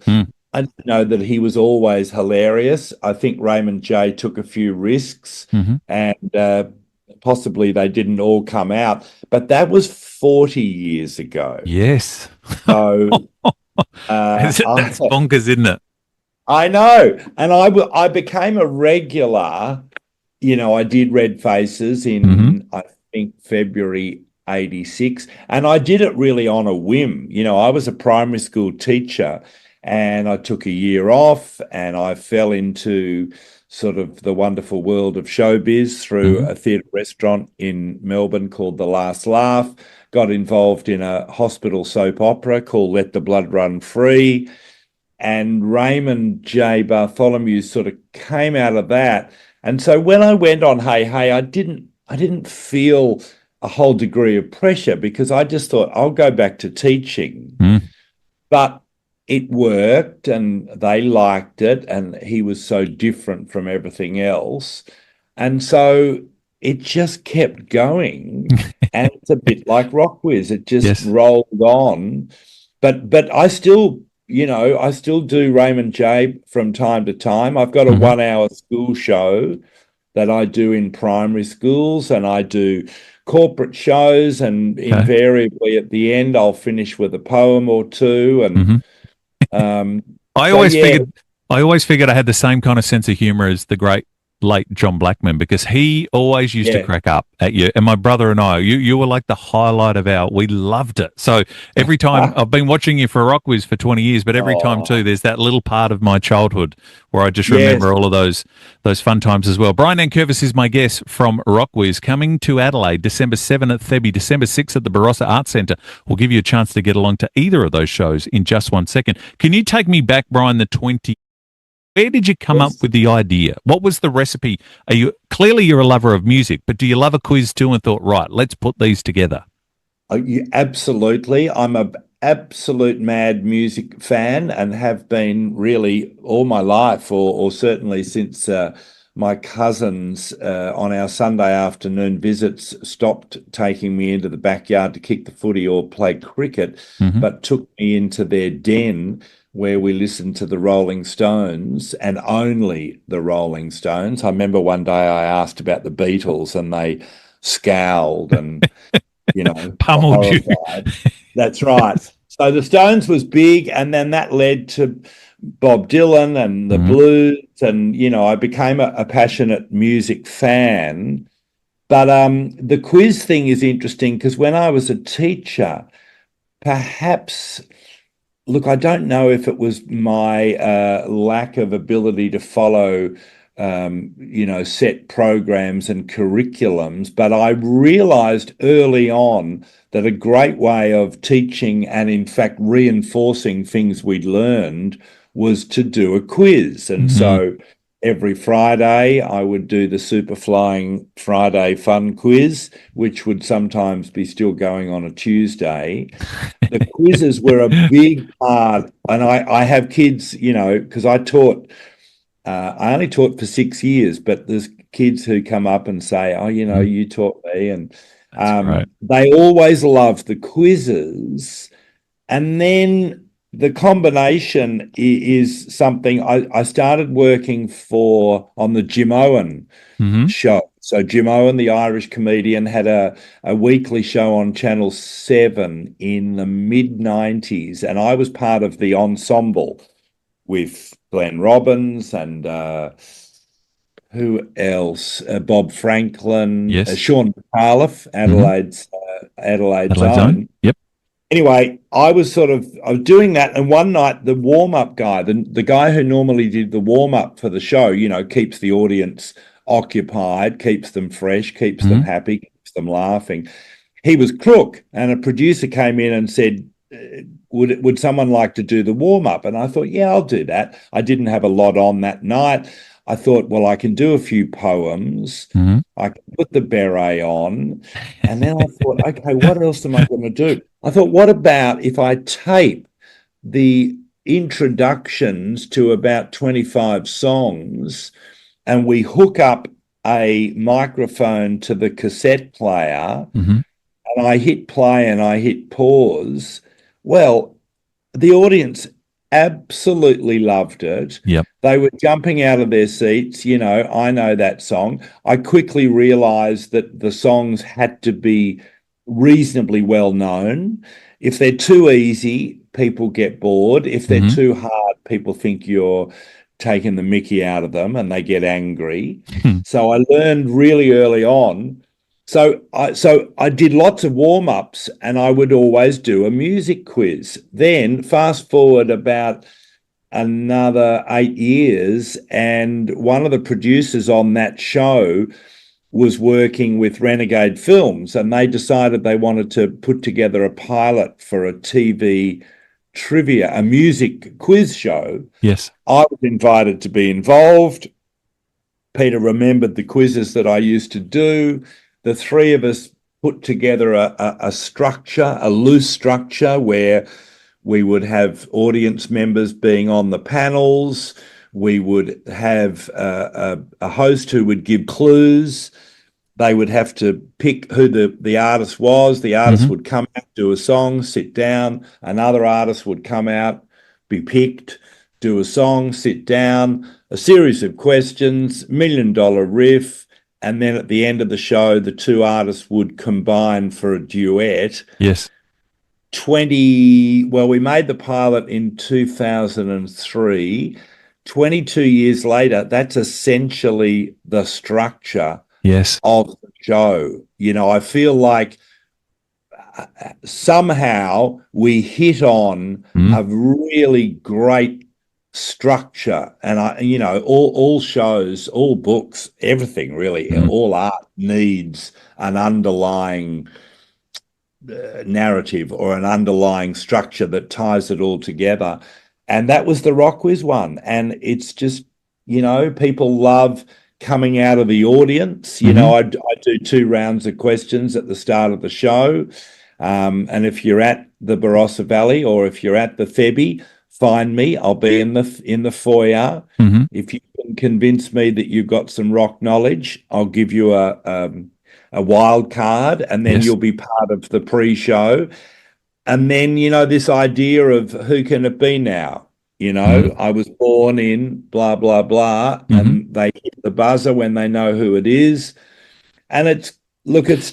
E: I didn't know that he was always hilarious. I think Raymond J took a few risks and possibly they didn't all come out. But that was 40 years ago.
P: Yes.
E: So
P: that's bonkers, isn't it?
E: I know. And I became a regular. I did Red Faces in, I think, February 86. And I did it really on a whim. I was a primary school teacher, and I took a year off, and I fell into sort of the wonderful world of showbiz through a theatre restaurant in Melbourne called The Last Laugh, got involved in a hospital soap opera called Let the Blood Run Free, and Raymond J. Bartholomew sort of came out of that. And so when I went on Hey Hey, I didn't feel a whole degree of pressure because I just thought I'll go back to teaching. But it worked and they liked it, and he was so different from everything else. And so it just kept going. And it's a bit like Rock Whiz. It just rolled on. But I still, I still do Raymond J from time to time. I've got a 1 hour school show that I do in primary schools, and I do corporate shows, and invariably at the end I'll finish with a poem or two. And
P: I always figured I had the same kind of sense of humor as the great late John Blackman, because he always used to crack up at you. And my brother and I, you were like the highlight of we loved it. So every time I've been watching you for Rock Whiz for 20 years, but every time too, there's that little part of my childhood where I just remember all of those fun times as well. Brian Nankervis is my guest from Rock Whiz, coming to Adelaide, December 7 at Thebby, December 6 at the Barossa Arts Centre. We'll give you a chance to get along to either of those shows in just 1 second. Can you take me back, Brian, the Where did you come up with the idea? What was the recipe? You're a lover of music, but do you love a quiz too and thought, right, let's put these together?
E: Absolutely. I'm a absolute mad music fan and have been really all my life, or certainly since my cousins on our Sunday afternoon visits stopped taking me into the backyard to kick the footy or play cricket, but took me into their den where we listened to the Rolling Stones and only the Rolling Stones. I remember one day I asked about the Beatles and they scowled and,
P: pummeled you.
E: That's right. So the Stones was big, and then that led to Bob Dylan and the blues, and, I became a passionate music fan. But the quiz thing is interesting because when I was a teacher, perhaps... Look, I don't know if it was my lack of ability to follow, set programs and curriculums, but I realised early on that a great way of teaching and, in fact, reinforcing things we'd learned was to do a quiz. And so every Friday, I would do the Super Flying Friday Fun Quiz, which would sometimes be still going on a Tuesday. The quizzes were a big part, and I have kids, because I only taught for 6 years, but there's kids who come up and say, oh, you taught me, and they always love the quizzes. And then the combination is something I started working on the Jim Owen show. So Jim Owen, the Irish comedian, had a weekly show on Channel 7 in the mid-90s, and I was part of the ensemble with Glenn Robbins and who else? Bob Franklin, Sean McAuliffe, Adelaide's own.
P: Yep.
E: Anyway, I was doing that, and one night the warm-up guy, the guy who normally did the warm-up for the show, keeps the audience occupied, keeps them fresh, keeps them happy, keeps them laughing. He was crook, and a producer came in and said, would someone like to do the warm-up? And I thought, yeah, I'll do that. I didn't have a lot on that night. I thought, well, I can do a few poems. I can put the beret on. And then I thought, okay, what else am I going to do? I thought, what about if I tape the introductions to about 25 songs and we hook up a microphone to the cassette player and I hit play and I hit pause? Well, the audience absolutely loved it.
P: Yep.
E: They were jumping out of their seats. I know that song. I quickly realized that the songs had to be reasonably well known. If they're too easy, people get bored. If they're too hard, people think you're taking the mickey out of them and they get angry. So I learned really early on. So I did lots of warm-ups, and I would always do a music quiz. Then fast forward about another 8 years, and one of the producers on that show was working with Renegade Films, and they decided they wanted to put together a pilot for a TV trivia, a music quiz show.
P: Yes.
E: I was invited to be involved. Peter remembered the quizzes that I used to do. The three of us put together a structure, a loose structure, where we would have audience members being on the panels. We would have a host who would give clues. They would have to pick who the artist was. The artist would come out, do a song, sit down. Another artist would come out, be picked, do a song, sit down. A series of questions, $1 million riff. And then at the end of the show, the two artists would combine for a duet.
P: Yes.
E: We made the pilot in 2003. 22 years later, that's essentially the structure of the show. I feel like somehow we hit on a really great structure, and all shows, all books, everything really, all art needs an underlying narrative or an underlying structure that ties it all together. And that was the Rock Quiz one. And it's just, people love coming out of the audience. I do 2 rounds of questions at the start of the show. And if you're at the Barossa Valley or if you're at the FIVEAA, find me. I'll be in the foyer. If you can convince me that you've got some rock knowledge, I'll give you a wild card, and then you'll be part of the pre-show. And then, this idea of who can it be now? I was born in blah, blah, blah, and they hit the buzzer when they know who it is. And it's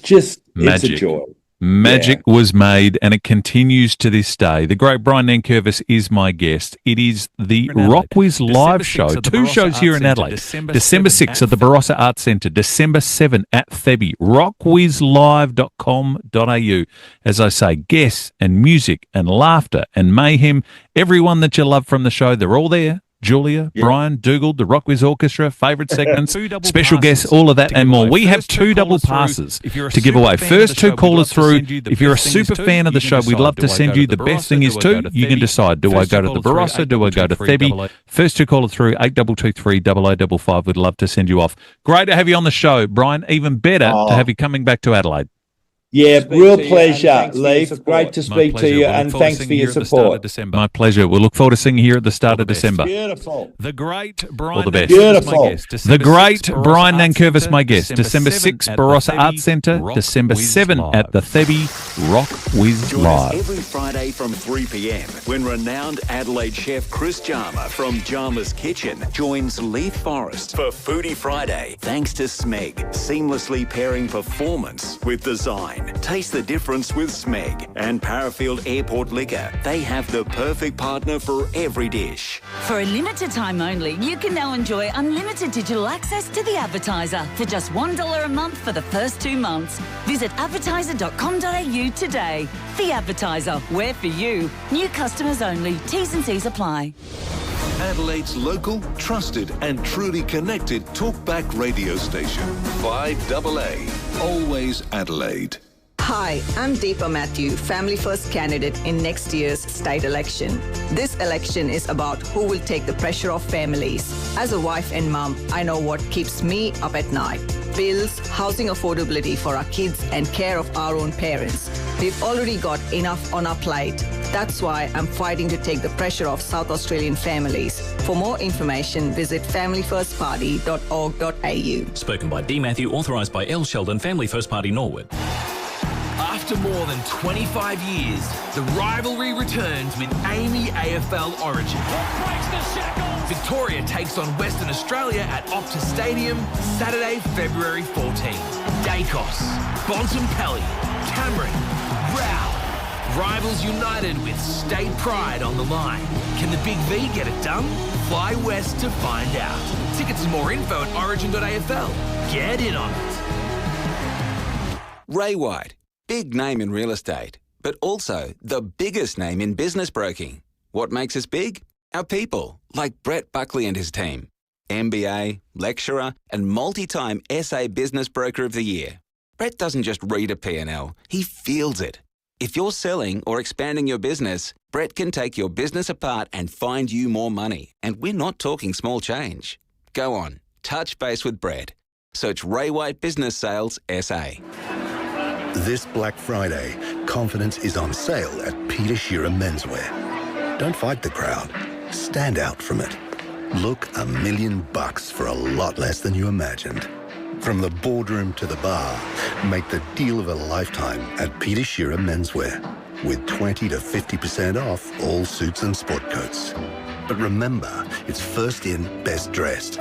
E: just
P: magic.
E: It's a joy.
P: Magic was made, and it continues to this day. The great Brian Nankervis is my guest. It is the Rock Quiz live show. 2 shows here in Adelaide. December 6th at the Barossa Arts Centre. December 7th at FIVEAA. rockquizlive.com.au. As I say, guests and music and laughter and mayhem. Everyone that you love from the show, they're all there. Julia, Brian, Dougal, the Rock Quiz Orchestra, favourite segments, special guests, all of that and more. We have 2 double passes to give away. First 2 callers through. If you're a super fan of the show, we'd love to send you. The best thing is 2. You can decide. Do I go to the Barossa? Do I go to FIVEAA? First 2 callers through, 8223 0055. We'd love to send you off. Great to have you on the show, Brian. Even better to have you coming back to Adelaide.
E: Yeah, real pleasure, Leith. Great to speak to you, and thanks for your support.
P: My pleasure. We'll look forward to seeing you here at the start of December.
E: Beautiful.
P: The great Brian.
E: All the best. Beautiful.
P: The great Brian Nankervis, my guest. December 6th, Barossa Arts Centre. December 7th at the FIVEAA Rock Quiz
S: Join
P: Live.
S: us every Friday from 3 p.m. when renowned Adelaide chef Chris Jarma from Jarma's Kitchen joins Leith Forrest for Foodie Friday. Thanks to Smeg, seamlessly pairing performance with design. Taste the difference with Smeg and Parafield Airport Liquor. They have the perfect partner for every dish.
F: For a limited time only, you can now enjoy unlimited digital access to The Advertiser for just $1 a month for the first 2 months. Visit advertiser.com.au today. The Advertiser, we're for you. New customers only. T's and C's apply.
O: Adelaide's local, trusted and truly connected talkback radio station. 5AA. Always Adelaide.
G: Hi, I'm Deepa Matthew, Family First candidate in next year's state election. This election is about who will take the pressure off families. As a wife and mum, I know what keeps me up at night. Bills, housing affordability for our kids and care of our own parents. We've already got enough on our plate. That's why I'm fighting to take the pressure off South Australian families. For more information, visit familyfirstparty.org.au.
H: Spoken by D. Matthew, authorised by L. Sheldon, Family First Party, Norwood.
L: After more than 25 years, the rivalry returns with AAMI AFL Origin. Victoria takes on Western Australia at Optus Stadium Saturday, February 14. Dacos, Bontempelli, Cameron, Rao. Rivals united with state pride on the line. Can the Big V get it done? Fly west to find out. Tickets and more info at origin.afl. Get in on it.
I: Ray White. Big name in real estate, but also the biggest name in business broking. What makes us big? Our people, like Brett Buckley and his team. MBA, lecturer, and multi-time SA Business Broker of the Year. Brett doesn't just read a P&L, he feels it. If you're selling or expanding your business, Brett can take your business apart and find you more money. And we're not talking small change. Go on, touch base with Brett. Search Ray White Business Sales SA.
Y: This Black Friday, confidence is on sale at Peter Shearer Menswear. Don't fight the crowd. Stand out from it. Look $1 million for a lot less than you imagined. From the boardroom to the bar, make the deal of a lifetime at Peter Shearer Menswear with 20 to 50% off all suits and sport coats. But remember, it's first in, best dressed.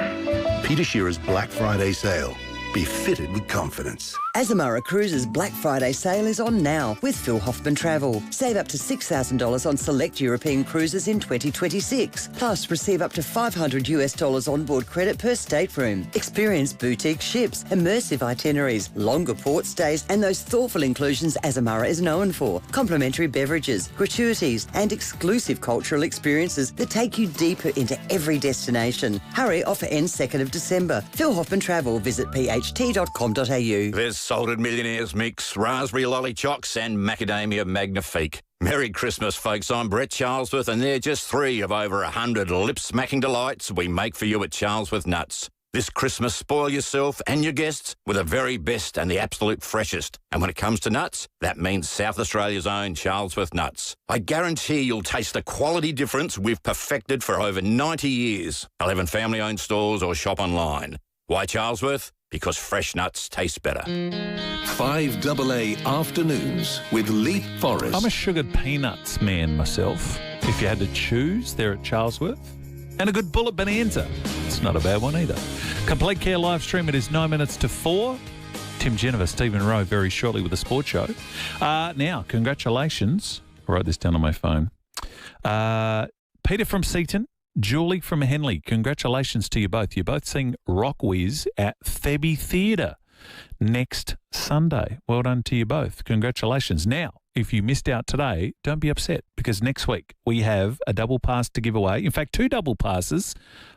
Y: Peter Shearer's Black Friday sale. Be fitted with confidence.
N: Azamara Cruises Black Friday sale is on now with Phil Hoffman Travel. Save up to $6,000 on select European cruises in 2026. Plus, receive up to $500 onboard credit per stateroom. Experience boutique ships, immersive itineraries, longer port stays, and those thoughtful inclusions Azamara is known for. Complimentary beverages, gratuities, and exclusive cultural experiences that take you deeper into every destination. Hurry, offer ends 2nd of December. Phil Hoffman Travel. Visit pht.com.au.
Z: There's
J: Salted Millionaires Mix, Raspberry Lollichocks and Macadamia Magnifique. Merry Christmas, folks. I'm Brett Charlesworth, and they're just 3 of over 100 lip-smacking delights we make for you at Charlesworth Nuts. This Christmas, spoil yourself and your guests with the very best and the absolute freshest. And when it comes to nuts, that means South Australia's own Charlesworth Nuts. I guarantee you'll taste the quality difference we've perfected for over 90 years. 11 family-owned stores or shop online. Why Charlesworth? Because fresh nuts taste better.
O: 5AA Afternoons with Leith Forrest.
P: I'm a sugared peanuts man myself. If you had to choose, they're at Charlesworth. And a good bullet bonanza. It's not a bad one either. Complete Care live stream. It is 9 minutes to 4. Tim Jennifer, Stephen Rowe, very shortly with a sports show. Now, congratulations. I wrote this down on my phone. Peter from Seaton, Julie from Henley. Congratulations to you both. You're both seeing Rock Whiz at FIVEAA Theatre next Sunday. Well done to you both. Congratulations. Now, if you missed out today, don't be upset, because next week we have a double pass to give away. In fact, 2 double passes,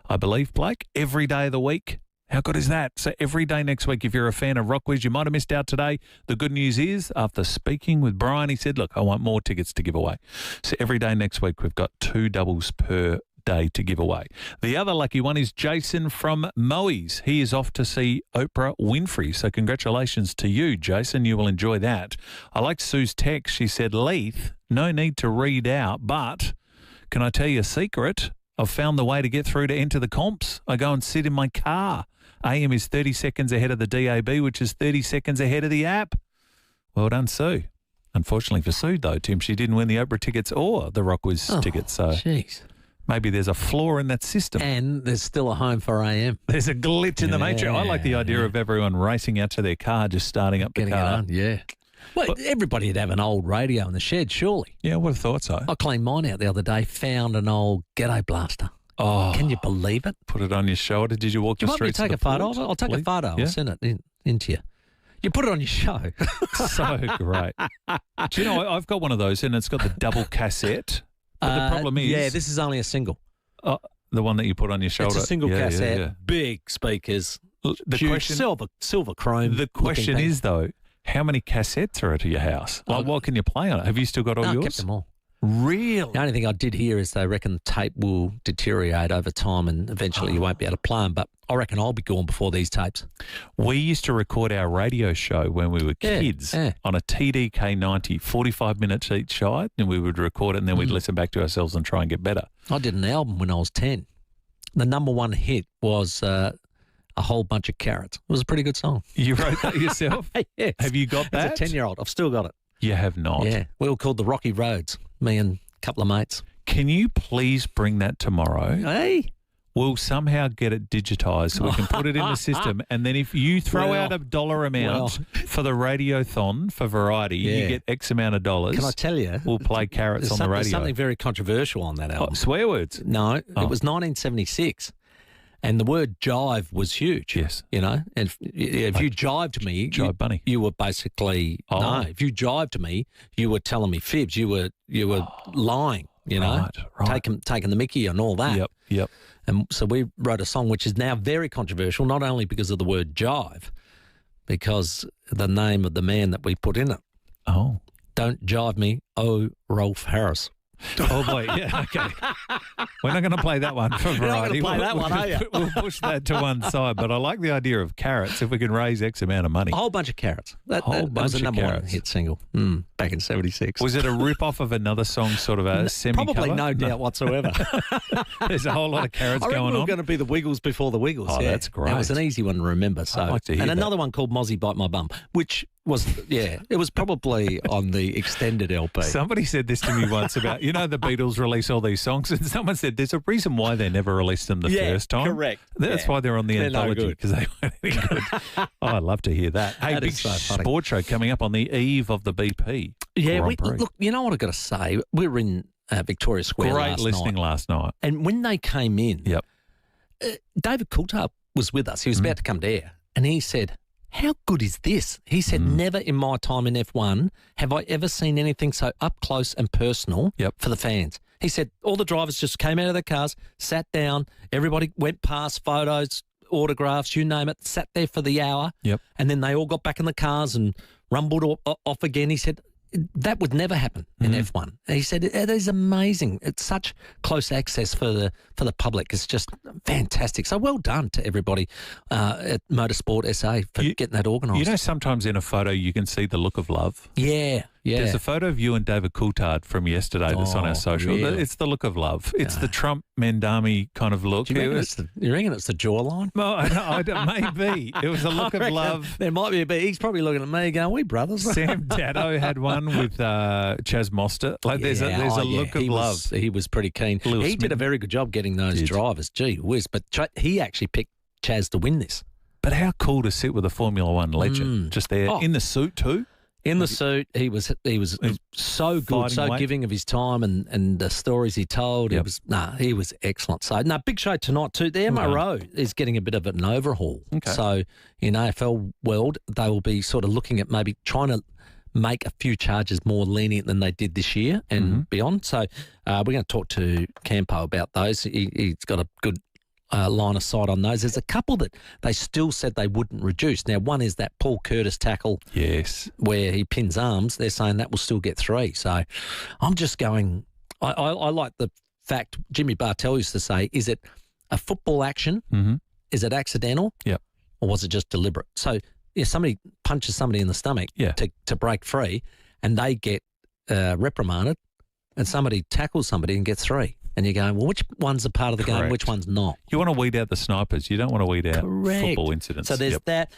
P: I believe, Blake, every day of the week. How good is that? So every day next week, if you're a fan of Rock Whiz, you might have missed out today. The good news is, after speaking with Brian, he said, look, I want more tickets to give away. So every day next week, we've got 2 doubles per day to give away. The other lucky one is Jason from Moe's. He is off to see Oprah Winfrey. So congratulations to you, Jason. You will enjoy that. I like Sue's text. She said, Leith, no need to read out, but can I tell you a secret? I've found the way to get through to enter the comps. I go and sit in my car. AM is 30 seconds ahead of the DAB, which is 30 seconds ahead of the app. Well done, Sue. Unfortunately for Sue, though, Tim, she didn't win the Oprah tickets or the Rock Whiz tickets. So
K: jeez.
P: Maybe there's a flaw in that system.
K: And there's still a home for AM.
P: There's a glitch in the matrix. I like the idea of everyone racing out to their car, just starting up the car.
K: Yeah. Well, everybody would have an old radio in the shed, surely.
P: Yeah, I would have thought so.
K: I cleaned mine out the other day, found an old ghetto blaster.
P: Oh.
K: Can you believe it?
P: Put it on your shoulder. Did you walk the streets?
K: Do you want me to take a photo of it? I'll take a photo.
P: Yeah.
K: I'll send it into you. You put it on your show.
P: So great. Do you know, I've got one of those, and it's got the double cassette. But the problem is...
K: Yeah, this is only a single.
P: The one that you put on your shoulder.
K: It's a single cassette,
P: yeah.
K: big speakers,
P: the
K: huge
P: question,
K: silver chrome.
P: The question is, though, how many cassettes are at your house? Like, what can you play on it? Have you still got all yours?
K: I kept them all.
P: Really?
K: The only thing I did hear is they reckon the tape will deteriorate over time and eventually you won't be able to play them, but I reckon I'll be gone before these tapes.
P: We used to record our radio show when we were kids on a TDK 90, 45 minutes each side, and we would record it and then we'd listen back to ourselves and try and get better.
K: I did an album when I was 10. The number one hit was A Whole Bunch of Carrots. It was a pretty good song.
P: You wrote that yourself?
K: Yes.
P: Have you got that?
K: As a 10-year-old. I've still got it.
P: You have not?
K: Yeah. We were called the Rocky Roads, me and a couple of mates.
P: Can you please bring that tomorrow?
K: Hey.
P: We'll somehow get it digitised so we can put it in the system. And then if you throw out a dollar amount for the radiothon for Variety, you get X amount of dollars.
K: Can I tell you?
P: We'll play Carrots on the radio.
K: There's something very controversial on that album.
P: Swear words?
K: No, it was 1976. And the word jive was huge.
P: Yes.
K: You know, and if you jived me,
P: Jive Bunny.
K: You were basically, no, if you jived me, you were telling me fibs. You were lying, you know, taking the mickey and all that.
P: Yep.
K: And so we wrote a song which is now very controversial, not only because of the word jive, because the name of the man that we put in it.
P: Oh.
K: Don't jive me, oh, Rolf Harris.
P: Oh, boy, yeah, okay. We're not going to play that one for Variety.
K: You're not going to play that one, are you?
P: We'll push that to one side, but I like the idea of carrots if we can raise X amount of money.
K: A whole bunch of carrots. That was a number one hit single back in 76.
P: Was it a rip-off of another song, sort of a semi-cover?
K: Probably no doubt whatsoever.
P: There's a whole lot of carrots
K: going on.
P: I reckon we
K: were going to be the Wiggles before the Wiggles.
P: Oh, that's great.
K: That was an easy one to remember. So,
P: I'd like to hear
K: and
P: that.
K: another one called Mozzie Bite My Bum, which was, it was probably on the extended LP.
P: Somebody said this to me once about, you know, the Beatles release all these songs, and someone said there's a reason why they never released them the first time.
K: Correct.
P: That's why they're on the anthology, because they weren't any good. Oh, I'd love to hear that. Hey,
K: That
P: big
K: is so funny.
P: sports show coming up on the eve of the BP.
K: Yeah,
P: Grand Prix.
K: look, you know what I've got to say? We were in Victoria Square
P: Great listening last night.
K: And when they came in, David Coulthard was with us. He was about to come to air, and he said, how good is this? He said, never in my time in F1 have I ever seen anything so up close and personal for the fans. He said all the drivers just came out of their cars, sat down, everybody went past, photos, autographs, you name it, sat there for the hour.
P: Yep.
K: And then they all got back in the cars and rumbled off again. He said that would never happen in F1. And he said it is amazing. It's such close access for the public. It's just fantastic. So well done to everybody at Motorsport SA for getting that organised.
P: You know, sometimes in a photo you can see the look of love.
K: Yeah.
P: There's a photo of you and David Coulthard from yesterday that's on our social.
K: Really?
P: It's the look of love. It's the Trump Mendami kind of look.
K: You reckon it's the jawline?
P: No, maybe. It was a look of love.
K: There might be a bit. He's probably looking at me going, we brothers.
P: Sam Dado had one with Chaz Moster. Like there's a look of love.
K: He was pretty keen. He did a very good job getting those drivers. Gee whiz. But he actually picked Chaz to win this.
P: But how cool to sit with a Formula One legend just there in the suit too.
K: In the suit, he was so good, so giving of his time and the stories he told. He was excellent. So, big show tonight too. The MRO is getting a bit of an overhaul. Okay. So, in AFL world, they will be sort of looking at maybe trying to make a few charges more lenient than they did this year and beyond. So, we're going to talk to Campo about those. He's got a good line of sight on those. There's a couple that they still said they wouldn't reduce. Now, one is that Paul Curtis tackle, where he pins arms. They're saying that will still get 3. So, I'm just going. I like the fact Jimmy Bartell used to say: is it a football action? Is it accidental? Or was it just deliberate? So, somebody punches somebody in the stomach to break free, and they get reprimanded, and somebody tackles somebody and gets 3. And you're going, well, which one's a part of the game, which one's not?
P: You want to weed out the snipers. You don't want to weed out football incidents.
K: So there's that.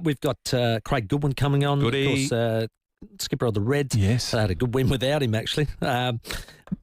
K: We've got Craig Goodwin coming on.
P: Goodie.
K: Of course, skipper of the Reds.
P: Yes.
K: They had a good win without him, actually.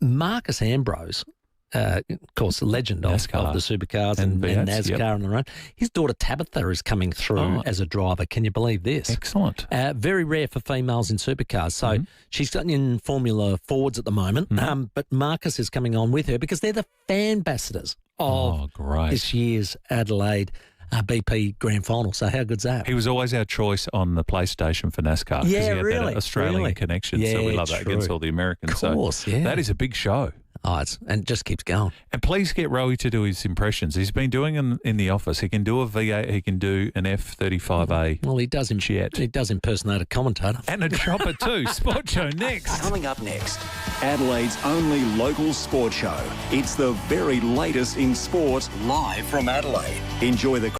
K: Marcus Ambrose, of course, a legend of the supercars and NASCAR and the run. His daughter Tabitha is coming through as a driver. Can you believe this?
P: Excellent.
K: Very rare for females in supercars. So she's gotten in Formula Fords at the moment. But Marcus is coming on with her because they're the fan ambassadors of this year's Adelaide BP Grand Final. So how good's that?
P: He was always our choice on the PlayStation for NASCAR.
K: Yeah,
P: he had
K: really.
P: that Australian connection. So we love that against all the Americans.
K: Of course,
P: so that is a big show.
K: And it just keeps going.
P: And please get Rowie to do his impressions. He's been doing them in the office. He can do a V8. He can do an F-35A.
K: Well, he does impersonate a commentator.
P: And a chopper too. Sport Show next.
S: Coming up next, Adelaide's only local sport show. It's the very latest in sport live from Adelaide. Enjoy the